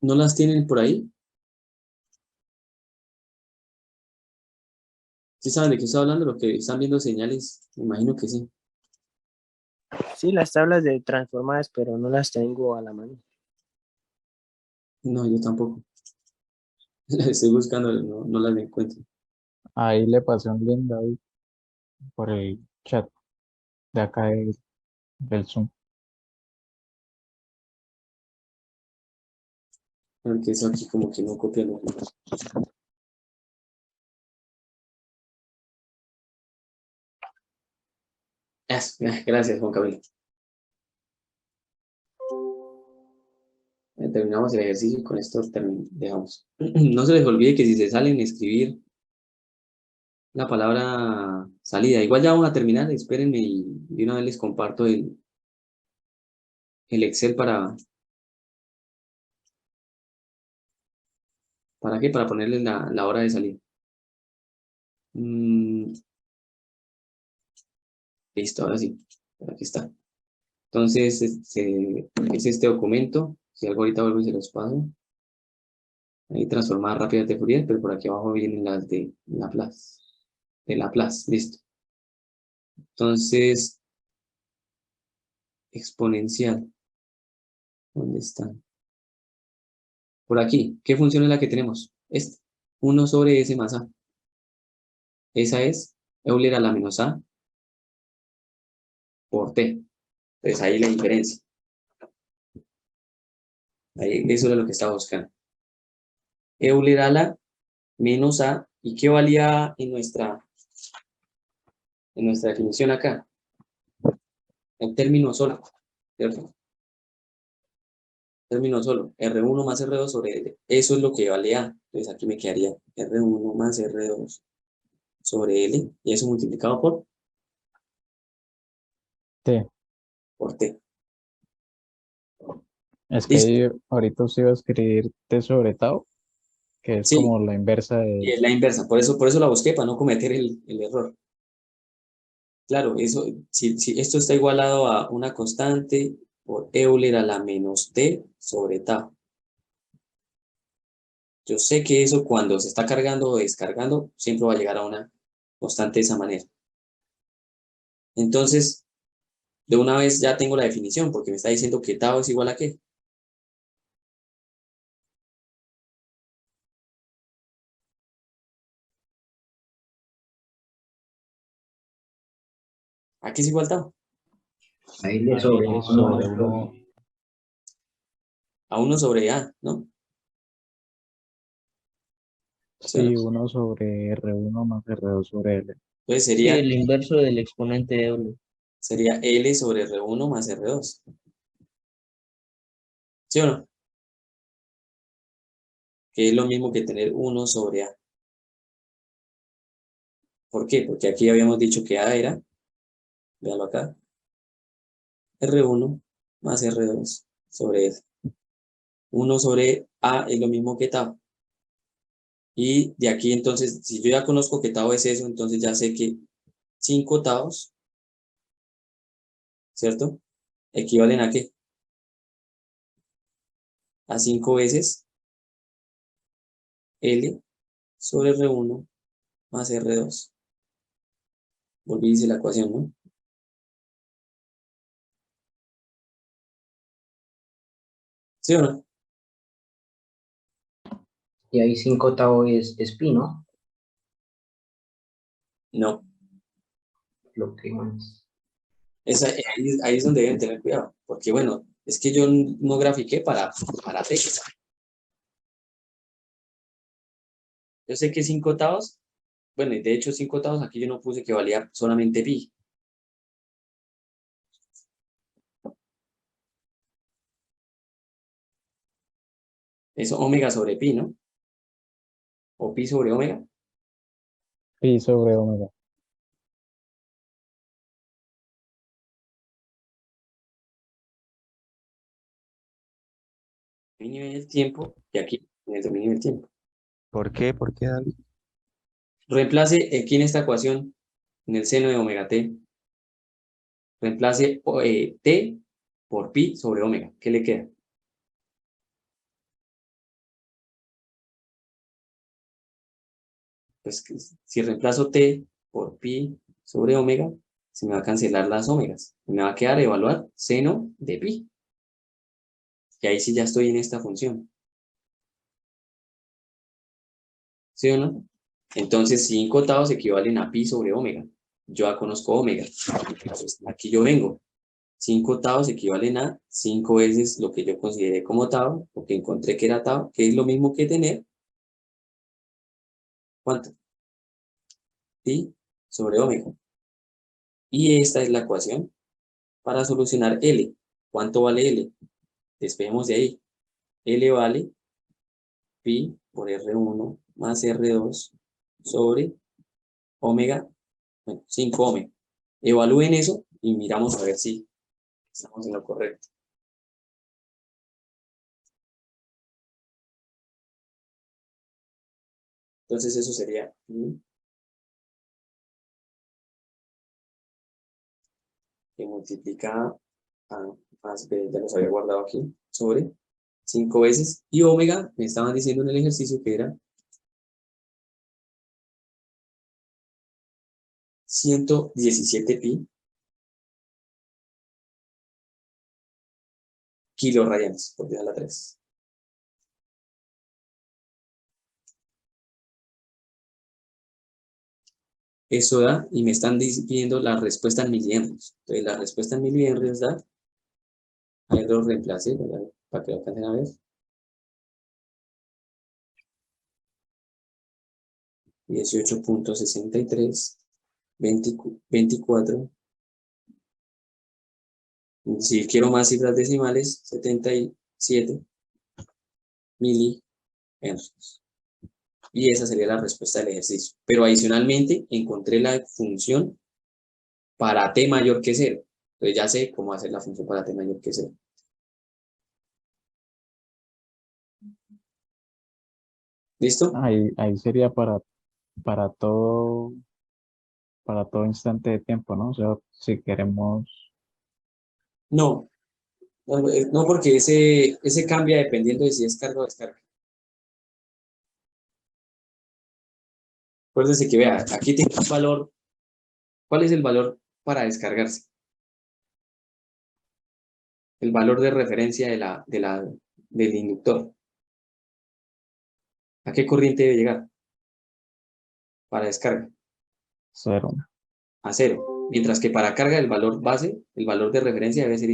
¿No las tienen por ahí? ¿Sí saben de qué estoy hablando? Lo que están viendo señales, me imagino que sí. Sí, las tablas de transformadas, pero no las tengo a la mano. No, yo tampoco. Las estoy buscando, no las encuentro. Ahí le pasé un link ahí por el chat de acá del Zoom. Porque eso aquí como que no copia lo que... Gracias, Juan Camilo. Terminamos el ejercicio y con esto dejamos. No se les olvide que si se salen, escribir la palabra salida. Igual ya vamos a terminar, espérenme y de una vez les comparto el Excel ¿para qué? Para ponerles la hora de salida. Listo, ahora sí. Aquí está. Entonces, es este documento. Si algo ahorita vuelvo y se los paso. Ahí transformadas rápidas de Fourier, pero por aquí abajo vienen las de Laplace. De Laplace, listo. Entonces, exponencial. ¿Dónde están? Por aquí. ¿Qué función es la que tenemos? Esta. 1 sobre S más A. Esa es Euler a la menos A por T. Entonces ahí la diferencia. Ahí, eso era lo que estaba buscando. Euler a la menos A. ¿Y qué valía en nuestra definición acá? un término solo, ¿cierto? Término solo, R1 más R2 sobre L. Eso es lo que vale A. Entonces aquí me quedaría R1 más R2 sobre L, y eso multiplicado T. por T. Es que ¿Listo? ahí ahorita usted iba a escribir T sobre tau, que es Sí, como la inversa y de... es la inversa. Por eso la busqué, para no cometer el error. Claro, eso, si esto está igualado a una constante por Euler a la menos T sobre tau. Yo sé que eso cuando se está cargando o descargando, siempre va a llegar a una constante de esa manera. Entonces, de una vez ya tengo la definición, porque me está diciendo que tau es igual a ¿qué? ¿A qué es igual tau? Ahí le A sobre L uno sobre más 1. A 1 sobre A, ¿no? ¿Sí o no? Sí, 1 sobre R1 más R2 sobre L. Entonces Sí, el inverso del exponente de Euler. sería L sobre R1 más R2. ¿Sí o no? Que es lo mismo que tener 1 sobre A. ¿Por qué? Porque aquí habíamos dicho que A era, véanlo acá, R1 más R2 sobre L. 1 sobre A es lo mismo que tau. Y de aquí entonces, si yo ya conozco que tau es eso, entonces ya sé que 5 taus, ¿cierto? Equivalen ¿a qué? A 5 veces L sobre R1 más R2. Volví y hice la ecuación, ¿no? ¿Sí o no? y ahí 5 tau es pi, ¿no? No. Lo que más. Ahí es donde deben tener cuidado. Porque bueno, es que yo no grafiqué para T. Yo sé que 5 taus, bueno, y de hecho 5 taus aquí yo no puse que valía solamente pi. Eso omega sobre pi, ¿no? O pi sobre omega. Pi sobre omega. Dominio del tiempo y aquí en el dominio del tiempo. ¿Por qué? ¿Por qué, David? Reemplace aquí en esta ecuación, en el seno de omega t, reemplace t por pi sobre omega. ¿Qué le queda? Pues que si reemplazo t por pi sobre omega, se me va a cancelar las omegas. Me va a quedar evaluar seno de pi. Y ahí sí ya estoy en esta función. ¿Sí o no? Entonces 5 octavos equivalen a pi sobre omega. Yo ya conozco omega. Entonces, aquí yo vengo. 5 octavos equivalen a 5 veces lo que yo consideré como tau, lo que encontré que era tau, que es lo mismo que tener, ¿cuánto? Pi sobre omega. Y esta es la ecuación para solucionar L. ¿Cuánto vale L? Despejemos de ahí. L vale pi por R1 más R2 sobre omega, bueno, 5 omega. Evalúen eso y miramos a ver si estamos en lo correcto. Entonces eso sería pi que multiplica más B, ya los había guardado aquí, sobre 5 veces. Y omega, me estaban diciendo en el ejercicio que era 117 pi kiloradianes por 10 a la 3. Eso da, y me están pidiendo la respuesta en milihenrios. Entonces la respuesta en milihenrios da, ahí lo reemplacé, para que lo alcancen a ver. 18.63, 24, Si quiero más cifras decimales, 77 milihenrios. Y esa sería la respuesta del ejercicio. Pero adicionalmente encontré la función para t mayor que 0. Entonces ya sé cómo hacer la función para t mayor que 0. ¿Listo? Ahí sería para todo instante de tiempo, ¿no? O sea, si queremos, No, no porque ese cambia dependiendo de si es carga o descarga. Acuérdense que vea, aquí tengo un valor. ¿Cuál es el valor para descargarse? El valor de referencia del inductor. ¿A qué corriente debe llegar para descarga? 0. A 0. Mientras que para carga el valor base, el valor de referencia debe ser